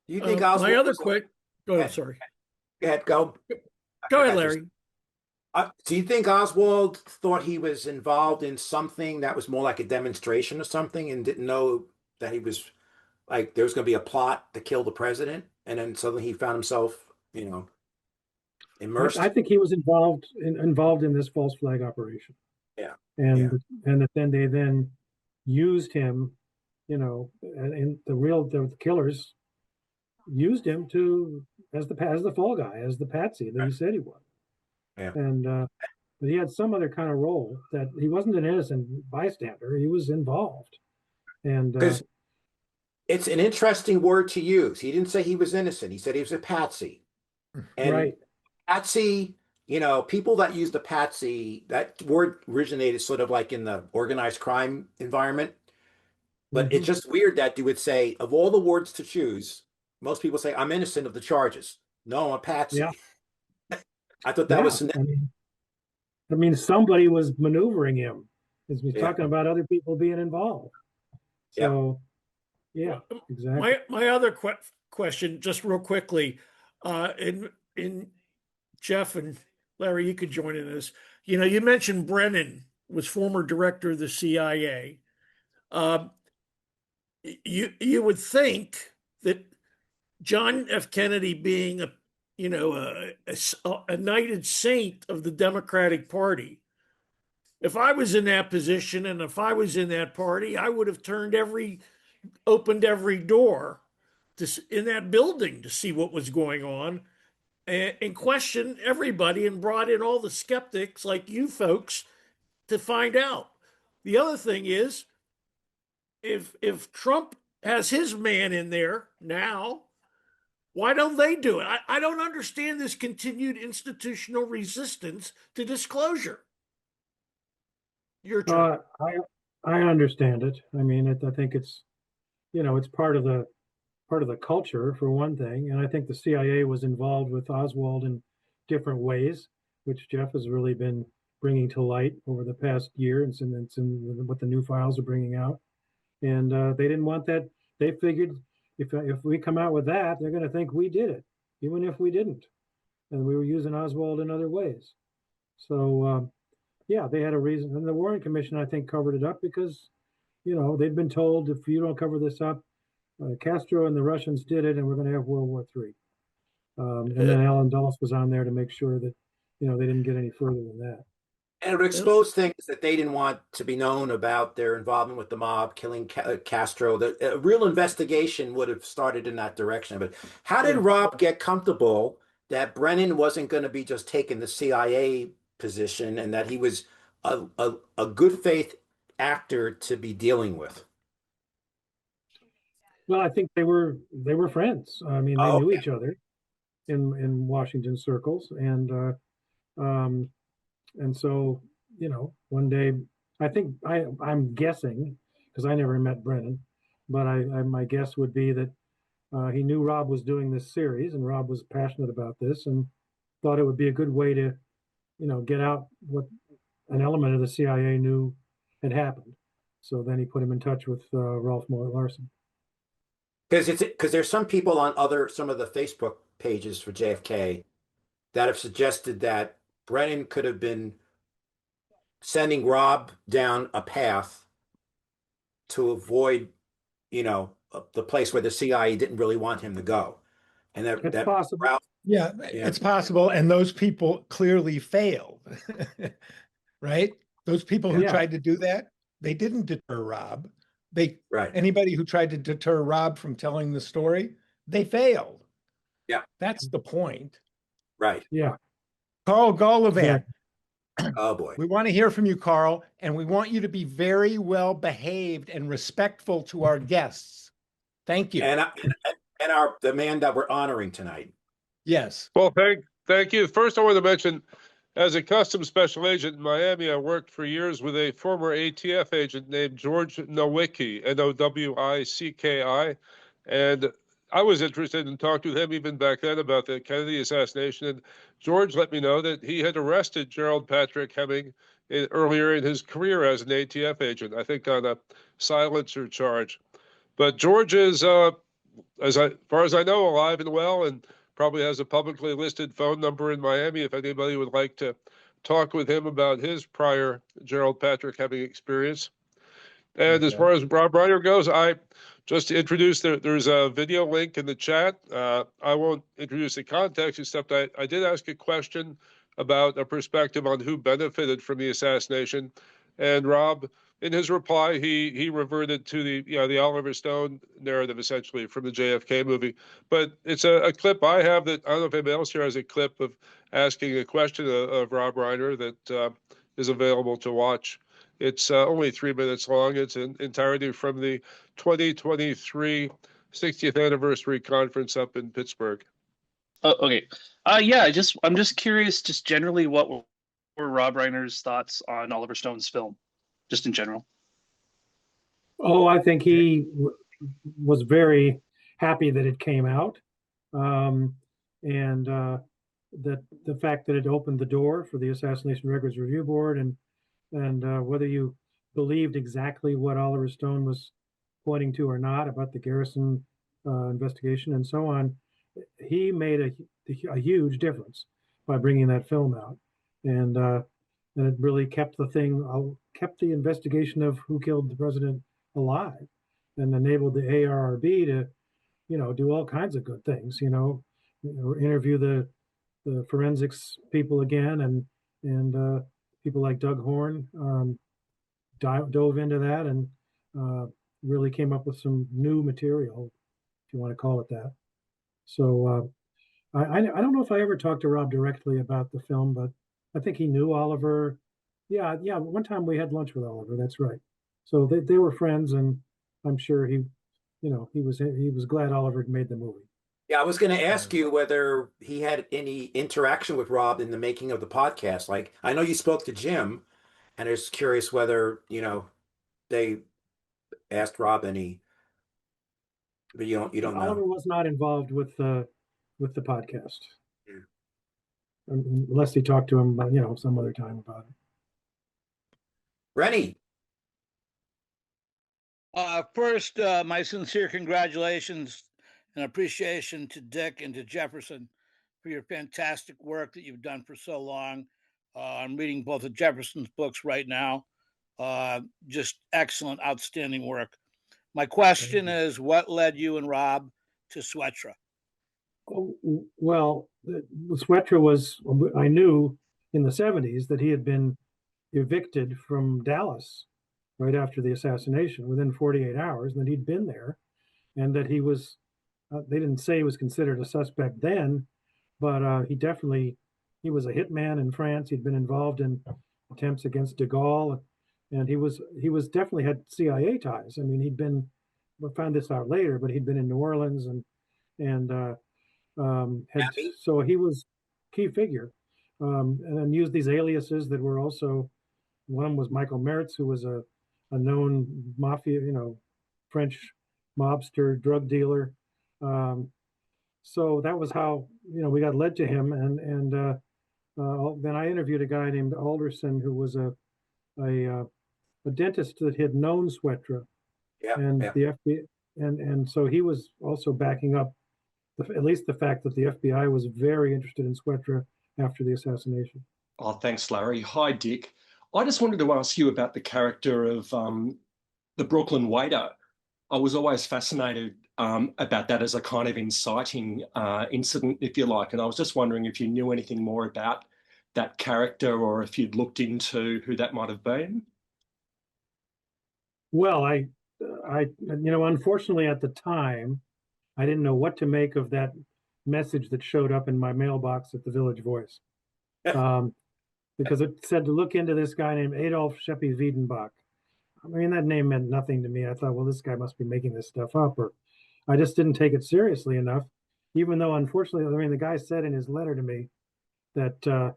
Do you think Oswald? My other quick, go ahead, sorry. Go ahead, go. Go ahead, Larry. Do you think Oswald thought he was involved in something that was more like a demonstration or something and didn't know that he was like there was going to be a plot to kill the president? And then suddenly he found himself, immersed. I think he was involved in this false flag operation. Yeah. And that then they used him, and the killers used him as the fall guy, as the patsy that he said he was. Yeah. And but he had some other kind of role that he wasn't an innocent bystander. He was involved. And because it's an interesting word to use. He didn't say he was innocent. He said he was a patsy. And right. patsy, people that use the patsy, that word originated sort of like in the organized crime environment. But it's just weird that you would say, of all the words to choose, most people say, I'm innocent of the charges. No, I'm a patsy. Yeah. I thought that Yeah, was I mean, somebody was maneuvering him. As we're yeah, talking about other people being involved. yeah. So, yeah, exactly. My other question, just real quickly, in Jeff and Larry, you could join in this. You mentioned Brennan was former director of the CIA. Um, you would think that John F. Kennedy, being a knighted saint of the Democratic Party, if I was in that position and if I was in that party, I would have opened every door in that building to see what was going on and questioned everybody and brought in all the skeptics like you folks to find out. The other thing is, if Trump has his man in there now, why don't they do it? I don't understand this continued institutional resistance to disclosure. Your turn. I understand it. I mean, I think it's, it's part of the culture for one thing, and I think the CIA was involved with Oswald in different ways, which Jeff has really been bringing to light over the past year, and it's in what the new files are bringing out. And they didn't want that. They figured if we come out with that, they're going to think we did it, even if we didn't, and we were using Oswald in other ways. So yeah, they had a reason, and the Warren Commission, I think, covered it up because they'd been told, if you don't cover this up, Castro and the Russians did it, and we're going to have World War III. And then Alan Dulles was on there to make sure that they didn't get any further than that. And it would expose things that they didn't want to be known about their involvement with the mob, killing Castro. A real investigation would have started in that direction. But how did Rob get comfortable that Brennan wasn't going to be just taking the CIA position and that he was a good faith actor to be dealing with? Well, I think they were friends. I mean, they Oh, knew each other in Washington circles, um, and so one day, I think I'm guessing because I never met Brennan, but my guess would be that he knew Rob was doing this series, and Rob was passionate about this, and thought it would be a good way to get out what an element of the CIA knew had happened. So then he put him in touch with Rolf Larson. because there's some people on some of the Facebook pages for JFK that have suggested that Brennan could have been sending Rob down a path to avoid, the place where the CIA didn't really want him to go. And It's that possible. route, Yeah, yeah, it's possible. And those people clearly failed, right? Those people who Yeah. tried to do that, they didn't deter Rob. right. Anybody who tried to deter Rob from telling the story, they failed. Yeah. That's the point. Right. Yeah. Carl Golovant, Oh boy. we want to hear from you, Carl, and we want you to be very well behaved and respectful to our guests. Thank you. And the man that we're honoring tonight. Yes. Well, thank you. First, I want to mention, as a customs special agent in Miami, I worked for years with a former ATF agent named George Nowicki, Nowicki, and I was interested in talking to him even back then about the Kennedy assassination. And George let me know that he had arrested Gerald Patrick Hemming earlier in his career as an ATF agent, I think on a silencer charge. But George is, as far as I know, alive and well, and probably has a publicly listed phone number in Miami if anybody would like to talk with him about his prior Gerald Patrick Hemming experience. And as far as Rob Reiner goes, I just to introduce, there's a video link in the chat. I won't introduce the context, except I did ask a question about a perspective on who benefited from the assassination. And Rob, in his reply, he reverted to the Oliver Stone narrative, essentially, from the JFK movie. But it's a clip I have that, I don't know if anybody else here has a clip of asking a question of Rob Reiner that is available to watch. It's only 3 minutes long. It's in entirety from the 2023 60th anniversary conference up in Pittsburgh. Oh, okay. Yeah, I'm just curious, just generally, what were Rob Reiner's thoughts on Oliver Stone's film, just in general? Oh, I think he was very happy that it came out. And that the fact that it opened the door for the Assassination Records Review Board, and whether you believed exactly what Oliver Stone was pointing to or not about the Garrison investigation and so on, he made a huge difference by bringing that film out, and it really kept kept the investigation of who killed the president alive, and enabled the ARRB to, do all kinds of good things. Interview the forensics people again, and people like Doug Horn dove into that and really came up with some new material, if you want to call it that. So I don't know if I ever talked to Rob directly about the film, but I think he knew Oliver. Yeah, yeah. One time we had lunch with Oliver. That's right. So they were friends, and I'm sure he was glad Oliver had made the movie. Yeah, I was going to ask you whether he had any interaction with Rob in the making of the podcast. Like, I know you spoke to Jim, and I was curious whether, they asked Rob any, but you don't Oliver know. was not involved with the podcast, Yeah. unless he talked to him, some other time about it. Rennie, First, my sincere congratulations and appreciation to Dick and to Jefferson for your fantastic work that you've done for so long. I'm reading both of Jefferson's books right now. Just excellent, outstanding work. My question is, what led you and Rob to Swetra? Well, Swetra I knew in the 70s that he had been evicted from Dallas right after the assassination within 48 hours, and that he'd been there, and that he was, they didn't say he was considered a suspect then, but he was a hitman in France. He'd been involved in attempts against de Gaulle, and he was definitely had CIA ties. I mean, we found this out later, but he'd been in New Orleans and so he was key figure, and then used these aliases that were also, one of them was Michael Mertz, who was a known mafia, French mobster, drug dealer. So that was how, we got led to him. And then I interviewed a guy named Alderson, who was a dentist that had known Swetra, yeah, and yeah. the FBI, and so he was also backing up at least the fact that the FBI was very interested in Swetra after the assassination. Oh, thanks, Larry. Hi, Dick. I just wanted to ask you about the character of the Brooklyn waiter. I was always fascinated about that as a kind of inciting incident, if you like. And I was just wondering if you knew anything more about that character, or if you'd looked into who that might have been. Well, unfortunately at the time, I didn't know what to make of that message that showed up in my mailbox at the Village Voice. Because it said to look into this guy named Adolf Sheppy Wiedenbach. I mean, that name meant nothing to me. I thought, well, this guy must be making this stuff up, or I just didn't take it seriously enough, even though, unfortunately, I mean, the guy said in his letter to me that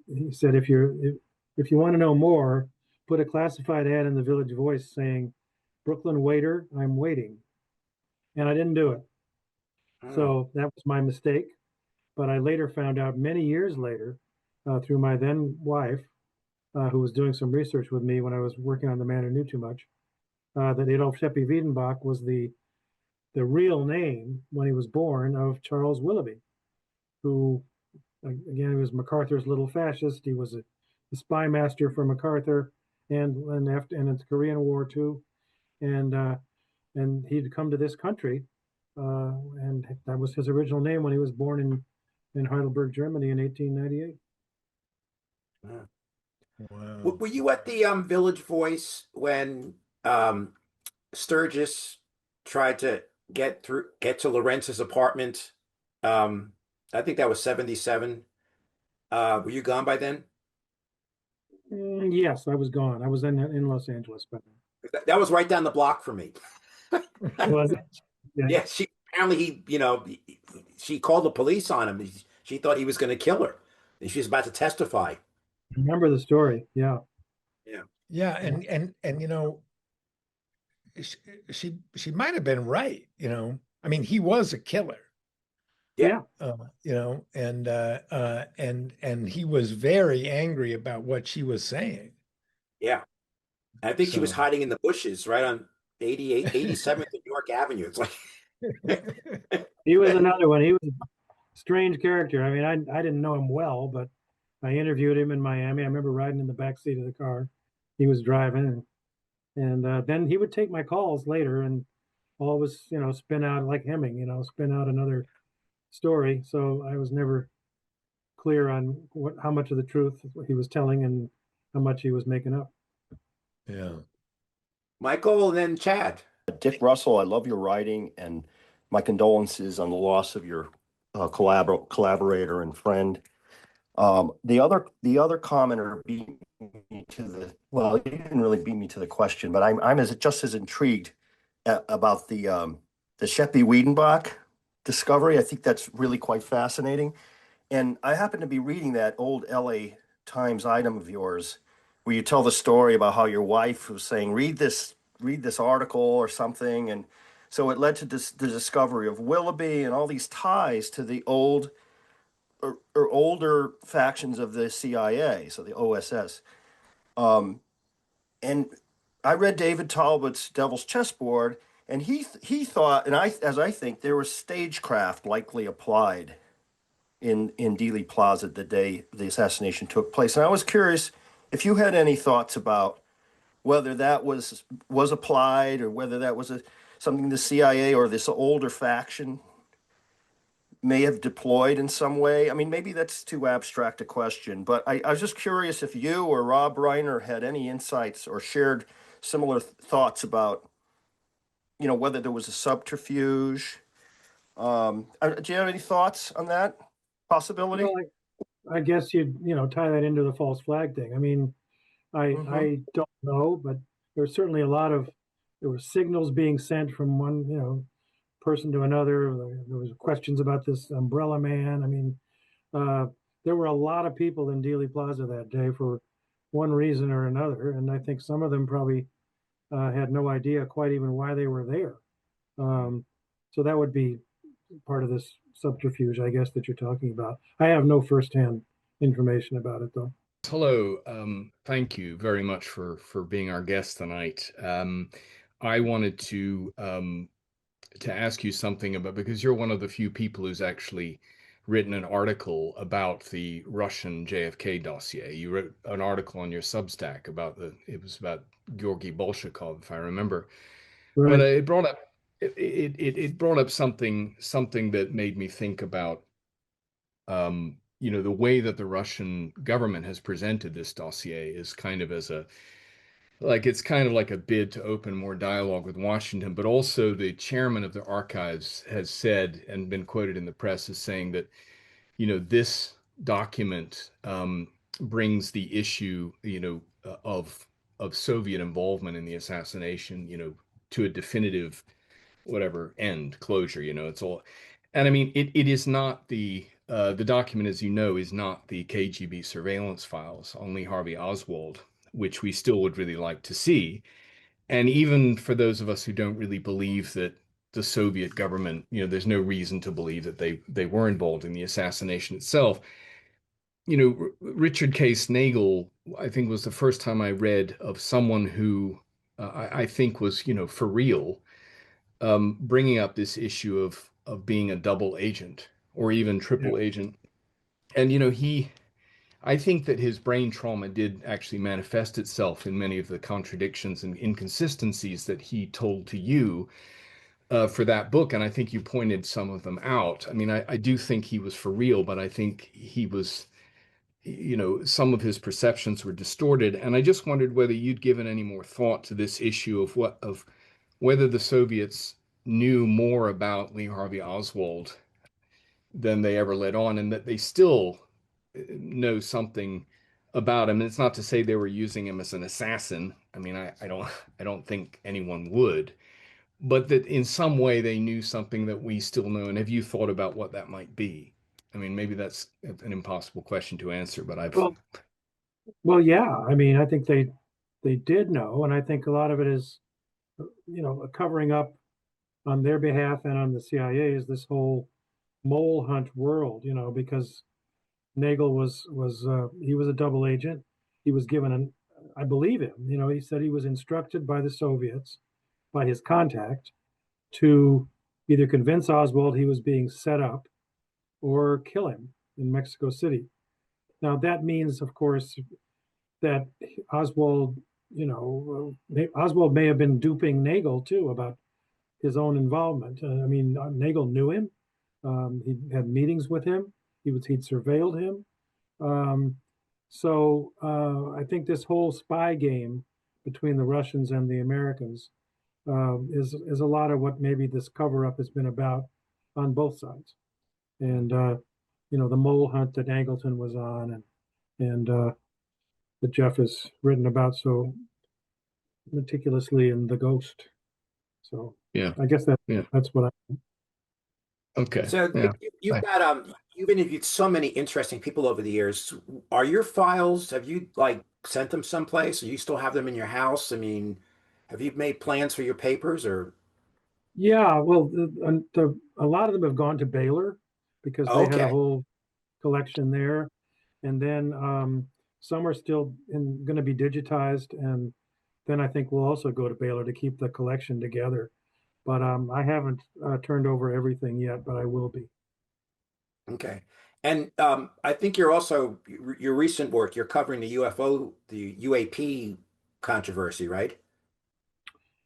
he said, if you want to know more, put a classified ad in the Village Voice saying, "Brooklyn waiter, I'm waiting." And I didn't do it. So that was my mistake. But I later found out, many years later, through my then wife, who was doing some research with me when I was working on The Man Who Knew Too Much, that Adolf Sheppy Wiedenbach was the real name, when he was born, of Charles Willoughby, who, again, he was MacArthur's little fascist. He was a spy master for MacArthur, and in the Korean War too, and he'd come to this country, and that was his original name when he was born in Heidelberg, Germany, in 1898. Wow. Were you at the Village Voice when Sturgis tried to get to Lorenz's apartment? I think that was 77. Were you gone by then? Yes, I was gone. I was in Los Angeles, but That was right down the block for me. was it? Yeah. Yeah, she called the police on him. She thought he was going to kill her, and she was about to testify. I remember the story. Yeah. Yeah, and she might have been right. I mean, he was a killer. Yeah. And he was very angry about what she was saying. Yeah. I think she was So hiding in the bushes right on 87th and York Avenue. It's like, He was another one. He was a strange character. I mean, I didn't know him well, but I interviewed him in Miami. I remember riding in the back seat of the car. He was driving, and then he would take my calls later and always, spin out like Hemming, spin out another story. So I was never clear on how much of the truth he was telling and how much he was making up. yeah. Michael and then Chad. Dick Russell, I love your writing, and my condolences on the loss of your collaborator and friend. The other commenter beat me to the well, he didn't really beat me to the question, but I'm just as intrigued about the Sheppy Wiedenbach discovery. I think that's really quite fascinating, and I happen to be reading that old L.A. Times item of yours where you tell the story about how your wife was saying, read this article or something, and so it led to the discovery of Willoughby and all these ties to the old or older factions of the CIA, so the OSS. And I read David Talbot's Devil's Chessboard, and he thought, and I think there was stagecraft likely applied in Dealey Plaza the day the assassination took place. And I was curious if you had any thoughts about whether that was applied or whether that was something the CIA or this older faction may have deployed in some way. I mean, maybe that's too abstract a question, but I was just curious if you or Rob Reiner had any insights or shared similar thoughts about, whether there was a subterfuge. Do you have any thoughts on that possibility? Well, I guess you'd, tie that into the false flag thing. I mean, I don't know, but there's certainly there were signals being sent from one, person to another. There was questions about this umbrella man. I mean, there were a lot of people in Dealey Plaza that day for one reason or another, and I think some of them probably had no idea quite even why they were there. So that would be part of this subterfuge, I guess, that you're talking about. I have no firsthand information about it, though. Hello. Thank you very much for being our guest tonight. I wanted to ask you something about, because you're one of the few people who's actually written an article about the Russian JFK dossier. You wrote an article on your Substack about it was about Georgy Bolshakov, if I remember. Right. But it brought up something that made me think about the way that the Russian government has presented this dossier is kind of it's kind of like a bid to open more dialogue with Washington, but also the chairman of the archives has said and been quoted in the press as saying that, this document brings the issue, of Soviet involvement in the assassination, to a definitive closure, it's all. And I mean, it is not the document, as you know, is not the KGB surveillance files on Lee Harvey Oswald, which we still would really like to see. And even for those of us who don't really believe that the Soviet government, there's no reason to believe that they were involved in the assassination itself. Richard K. Snagel, I think, was the first time I read of someone who I think was, for real, bringing up this issue of being a double agent or even triple agent. And, I think that his brain trauma did actually manifest itself in many of the contradictions and inconsistencies that he told to you for that book. And I think you pointed some of them out. I mean, I do think he was for real, but I think he was, some of his perceptions were distorted. And I just wondered whether you'd given any more thought to this issue of whether the Soviets knew more about Lee Harvey Oswald than they ever let on, and that they still know something about him. And it's not to say they were using him as an assassin. I mean, I don't think anyone would, but that in some way they knew something that we still know. And have you thought about what that might be? I mean, maybe that's an impossible question to answer, but Well, yeah. I mean, I think they did know, and I think a lot of it is, a covering up on their behalf and on the CIA is this whole mole hunt world, because Nagel he was a double agent. He was given I believe him, he said he was instructed by the Soviets, by his contact, to either convince Oswald he was being set up or kill him in Mexico City. Now that means, of course, that Oswald, Oswald may have been duping Nagel too about his own involvement. I mean, Nagel knew him. He had meetings with him. He'd surveilled him. I think this whole spy game between the Russians and the Americans is a lot of what maybe this cover up has been about on both sides. And the mole hunt that Angleton was on, and that Jeff has written about so meticulously in The Ghost. So Yeah. I guess that's what I. Okay. So Yeah. you've got you've interviewed so many interesting people over the years. Are your files, have you like sent them someplace? Or you still have them in your house? I mean, have you made plans for your papers or? Yeah, well, a lot of them have gone to Baylor because they had a Okay. whole collection there, and then some are still going to be digitized, and then I think we'll also go to Baylor to keep the collection together. But I haven't turned over everything yet, but I will be. Okay. And I think you're also your recent work, you're covering the UFO, the UAP controversy, right?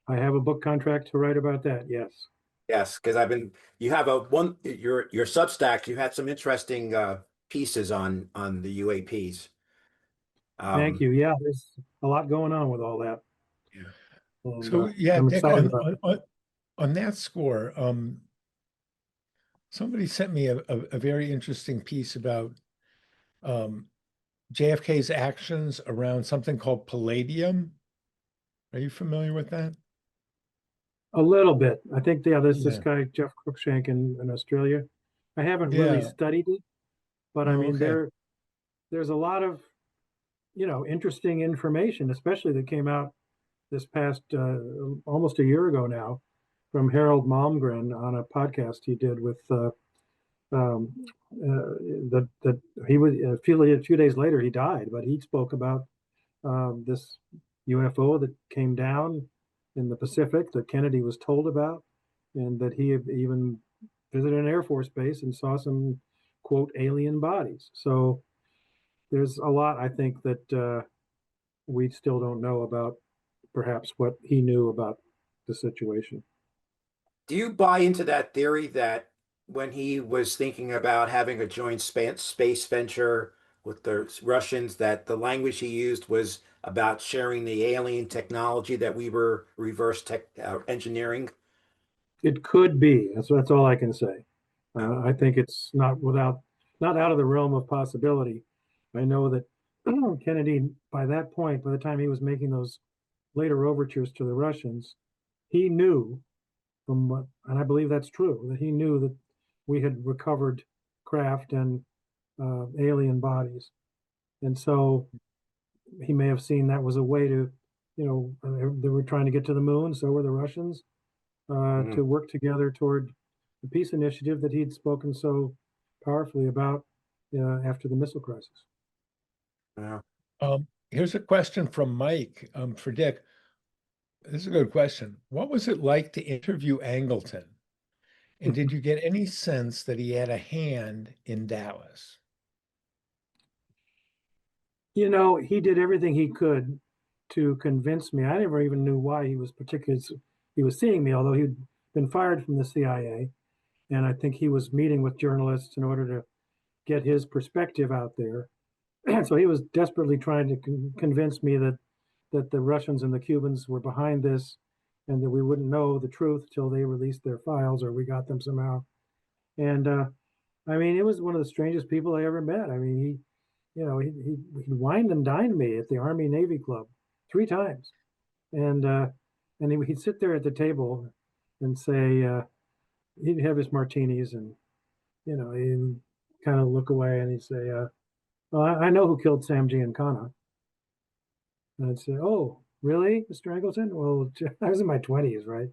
I have a book contract to write about that. Yes. Yes, because you have your Substack, you had some interesting pieces on the UAPs. Thank Um, you. Yeah, there's a lot going on with all that, yeah. and So yeah, I'm Dick, excited about it. on that score, somebody sent me a very interesting piece about um, JFK's actions around something called palladium. Are you familiar with that? A little bit. I think, yeah, there's this Yeah. guy, Jeff Cruikshank in Australia. I haven't really Yeah. studied it, but I Oh, mean, okay. there's a lot of, interesting information, especially that came out this past almost a year ago now from Harold Malmgren on a podcast he did with um, that he was a few days later he died, but he spoke about this UFO that came down in the Pacific that Kennedy was told about, and that he had even visited an Air Force base and saw some quote alien bodies. So there's a lot I think that we still don't know about perhaps what he knew about the situation. Do you buy into that theory that when he was thinking about having a joint space venture with the Russians, that the language he used was about sharing the alien technology that we were reverse tech engineering? It could be. That's all I can say. Oh, I think it's not out of the realm of possibility. I know that Kennedy, by that point, by the time he was making those later overtures to the Russians, he knew from what, and I believe that's true, that he knew that we had recovered craft and alien bodies, and so he may have seen that was a way to, they were trying to get to the moon, so were the Russians, mhm. to work together toward the peace initiative that he'd spoken so powerfully about after the missile crisis. Yeah. Here's a question from Mike for Dick. This is a good question. What was it like to interview Angleton? And did you get any sense that he had a hand in Dallas? He did everything he could to convince me. I never even knew why he was seeing me, although he'd been fired from the CIA. And I think he was meeting with journalists in order to get his perspective out there. So he was desperately trying to convince me that the Russians and the Cubans were behind this, and that we wouldn't know the truth till they released their files or we got them somehow. And I mean, it was one of the strangest people I ever met. I mean, he wined and dined me at the Army Navy Club 3 times, and he'd sit there at the table and say he'd have his martinis, and he'd kind of look away and he'd say, "Well, I know who killed Sam Giancana." And I'd say, "Oh, really, Mr. Angleton?" Well, I was in my 20s, right?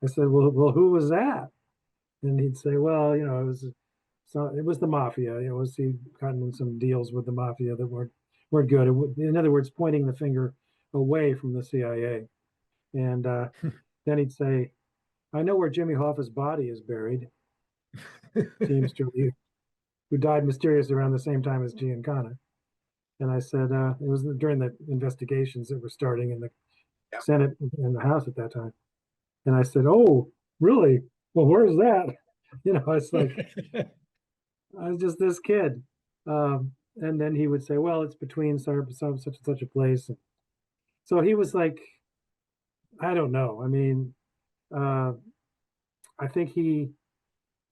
I said, "Well, who was that?" And he'd say, "Well, it was so it was the mafia. It was he'd gotten in some deals with the mafia that weren't good. In other words, pointing the finger away from the CIA. And then he'd say, "I know where Jimmy Hoffa's body is buried." Teamster who died mysteriously around the same time as Giancana. And I said, it was during the investigations that were starting in the Senate and the House at that time. And I said, "Oh, really? Well, where's that?" It's like, I was just this kid. And then he would say, "Well, it's between such and such a place." So he was like, I don't know. I mean, I think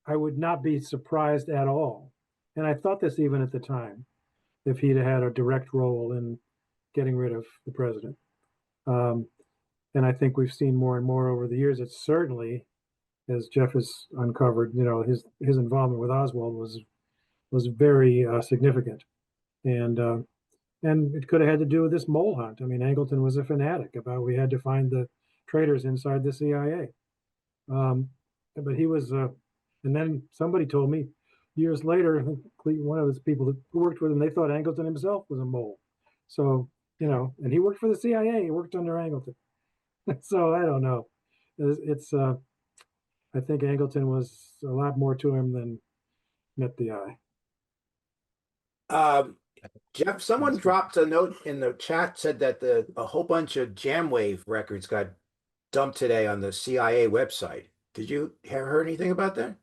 I would not be surprised at all. And I thought this even at the time, if he'd had a direct role in getting rid of the president. And I think we've seen more and more over the years. It's certainly, as Jeff has uncovered, his involvement with Oswald was very significant, and it could have had to do with this mole hunt. I mean, Angleton was a fanatic about we had to find the traitors inside the CIA. But he was, and then somebody told me years later, I think one of his people who worked with him, they thought Angleton himself was a mole. So, and he worked for the CIA. He worked under Angleton. So I don't know. I think Angleton was a lot more to him than met the eye. Jeff, someone dropped a note in the chat, said that a whole bunch of Jamwave records got dumped today on the CIA website. Did you heard anything about that?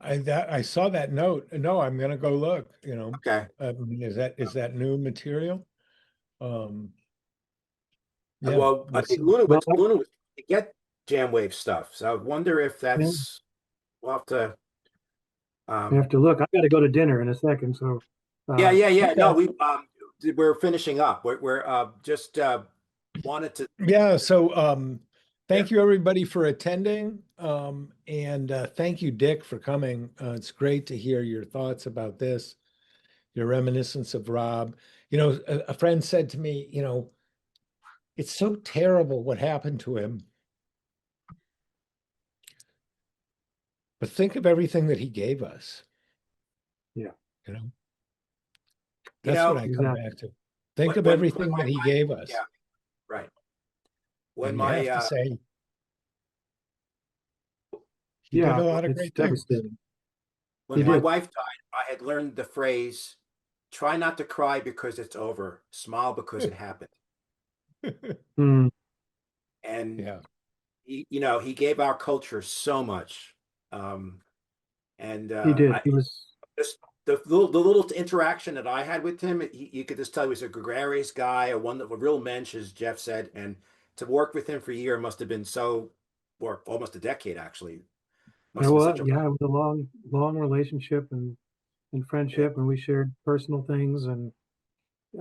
I saw that note. No, I'm gonna go look. Okay. Is that new material? Yeah, well, I think Luna was to get Jamwave stuff. So I wonder if that's we'll have to. I have to look. I got to go to dinner in a second. So. Yeah. Okay. No, we're finishing up. We're just wanted to. Yeah. So thank you everybody for attending, and thank you, Dick, for coming. It's great to hear your thoughts about this, your reminiscence of Rob. A friend said to me, it's so terrible what happened to him, but think of everything that he gave us. Yeah. That's what I come back to. Think of everything that he gave us. Yeah, right. When you have to say, he did a lot of great things. When my wife died, I had learned the phrase, "Try not to cry because it's over. Smile because it happened." And he gave our culture so much. And he did. He was just the little interaction that I had with him. You could just tell he was a gregarious guy, a real mensch, as Jeff said. And to work with him for a year must have been or almost a decade actually. It was a long relationship and friendship, and we shared personal things. And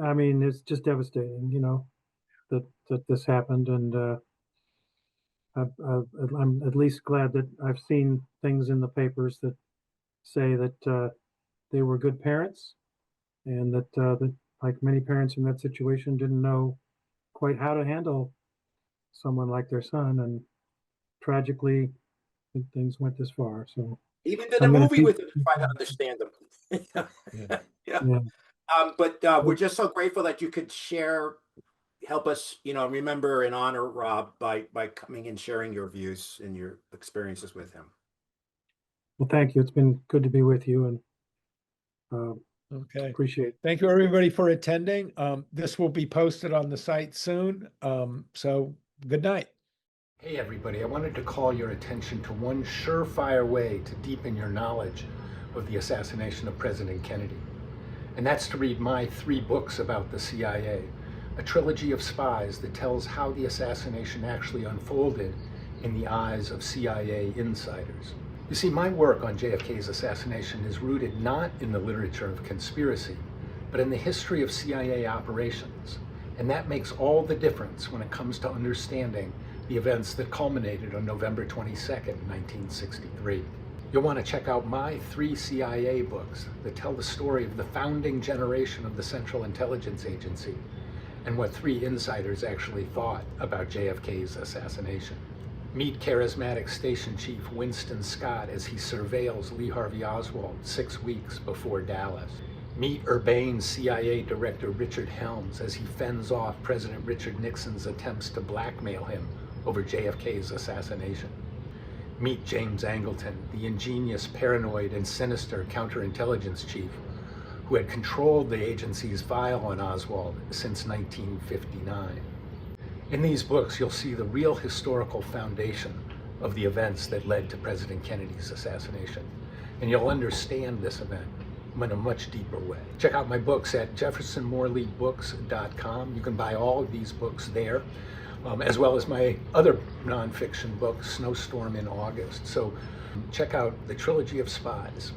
I mean, it's just devastating, that this happened. And I'm at least glad that I've seen things in the papers that say that they were good parents, and that like many parents in that situation didn't know quite how to handle someone like their son, and tragically things went this far. So even did a movie with him to try to understand them. Yeah. But we're just so grateful that you could help us, remember and honor Rob by coming and sharing your views and your experiences with him. Well, thank you. It's been good to be with you, and okay, appreciate it. Thank you everybody for attending. This will be posted on the site soon. So good night. Hey everybody, I wanted to call your attention to one surefire way to deepen your knowledge of the assassination of President Kennedy. And that's to read my 3 books about the CIA, a trilogy of spies that tells how the assassination actually unfolded in the eyes of CIA insiders. You see, my work on JFK's assassination is rooted not in the literature of conspiracy, but in the history of CIA operations. And that makes all the difference when it comes to understanding the events that culminated on November 22nd, 1963. You'll want to check out my 3 CIA books that tell the story of the founding generation of the Central Intelligence Agency and what 3 insiders actually thought about JFK's assassination. Meet charismatic Station Chief Winston Scott as he surveils Lee Harvey Oswald 6 weeks before Dallas. Meet urbane CIA Director Richard Helms as he fends off President Richard Nixon's attempts to blackmail him over JFK's assassination. Meet James Angleton, the ingenious, paranoid, and sinister counterintelligence chief who had controlled the agency's file on Oswald since 1959. In these books, you'll see the real historical foundation of the events that led to President Kennedy's assassination, and you'll understand this event in a much deeper way. Check out my books at jeffersonmorleybooks.com. You can buy all of these books there, as well as my other nonfiction book, Snowstorm in August. So check out the Trilogy of Spies.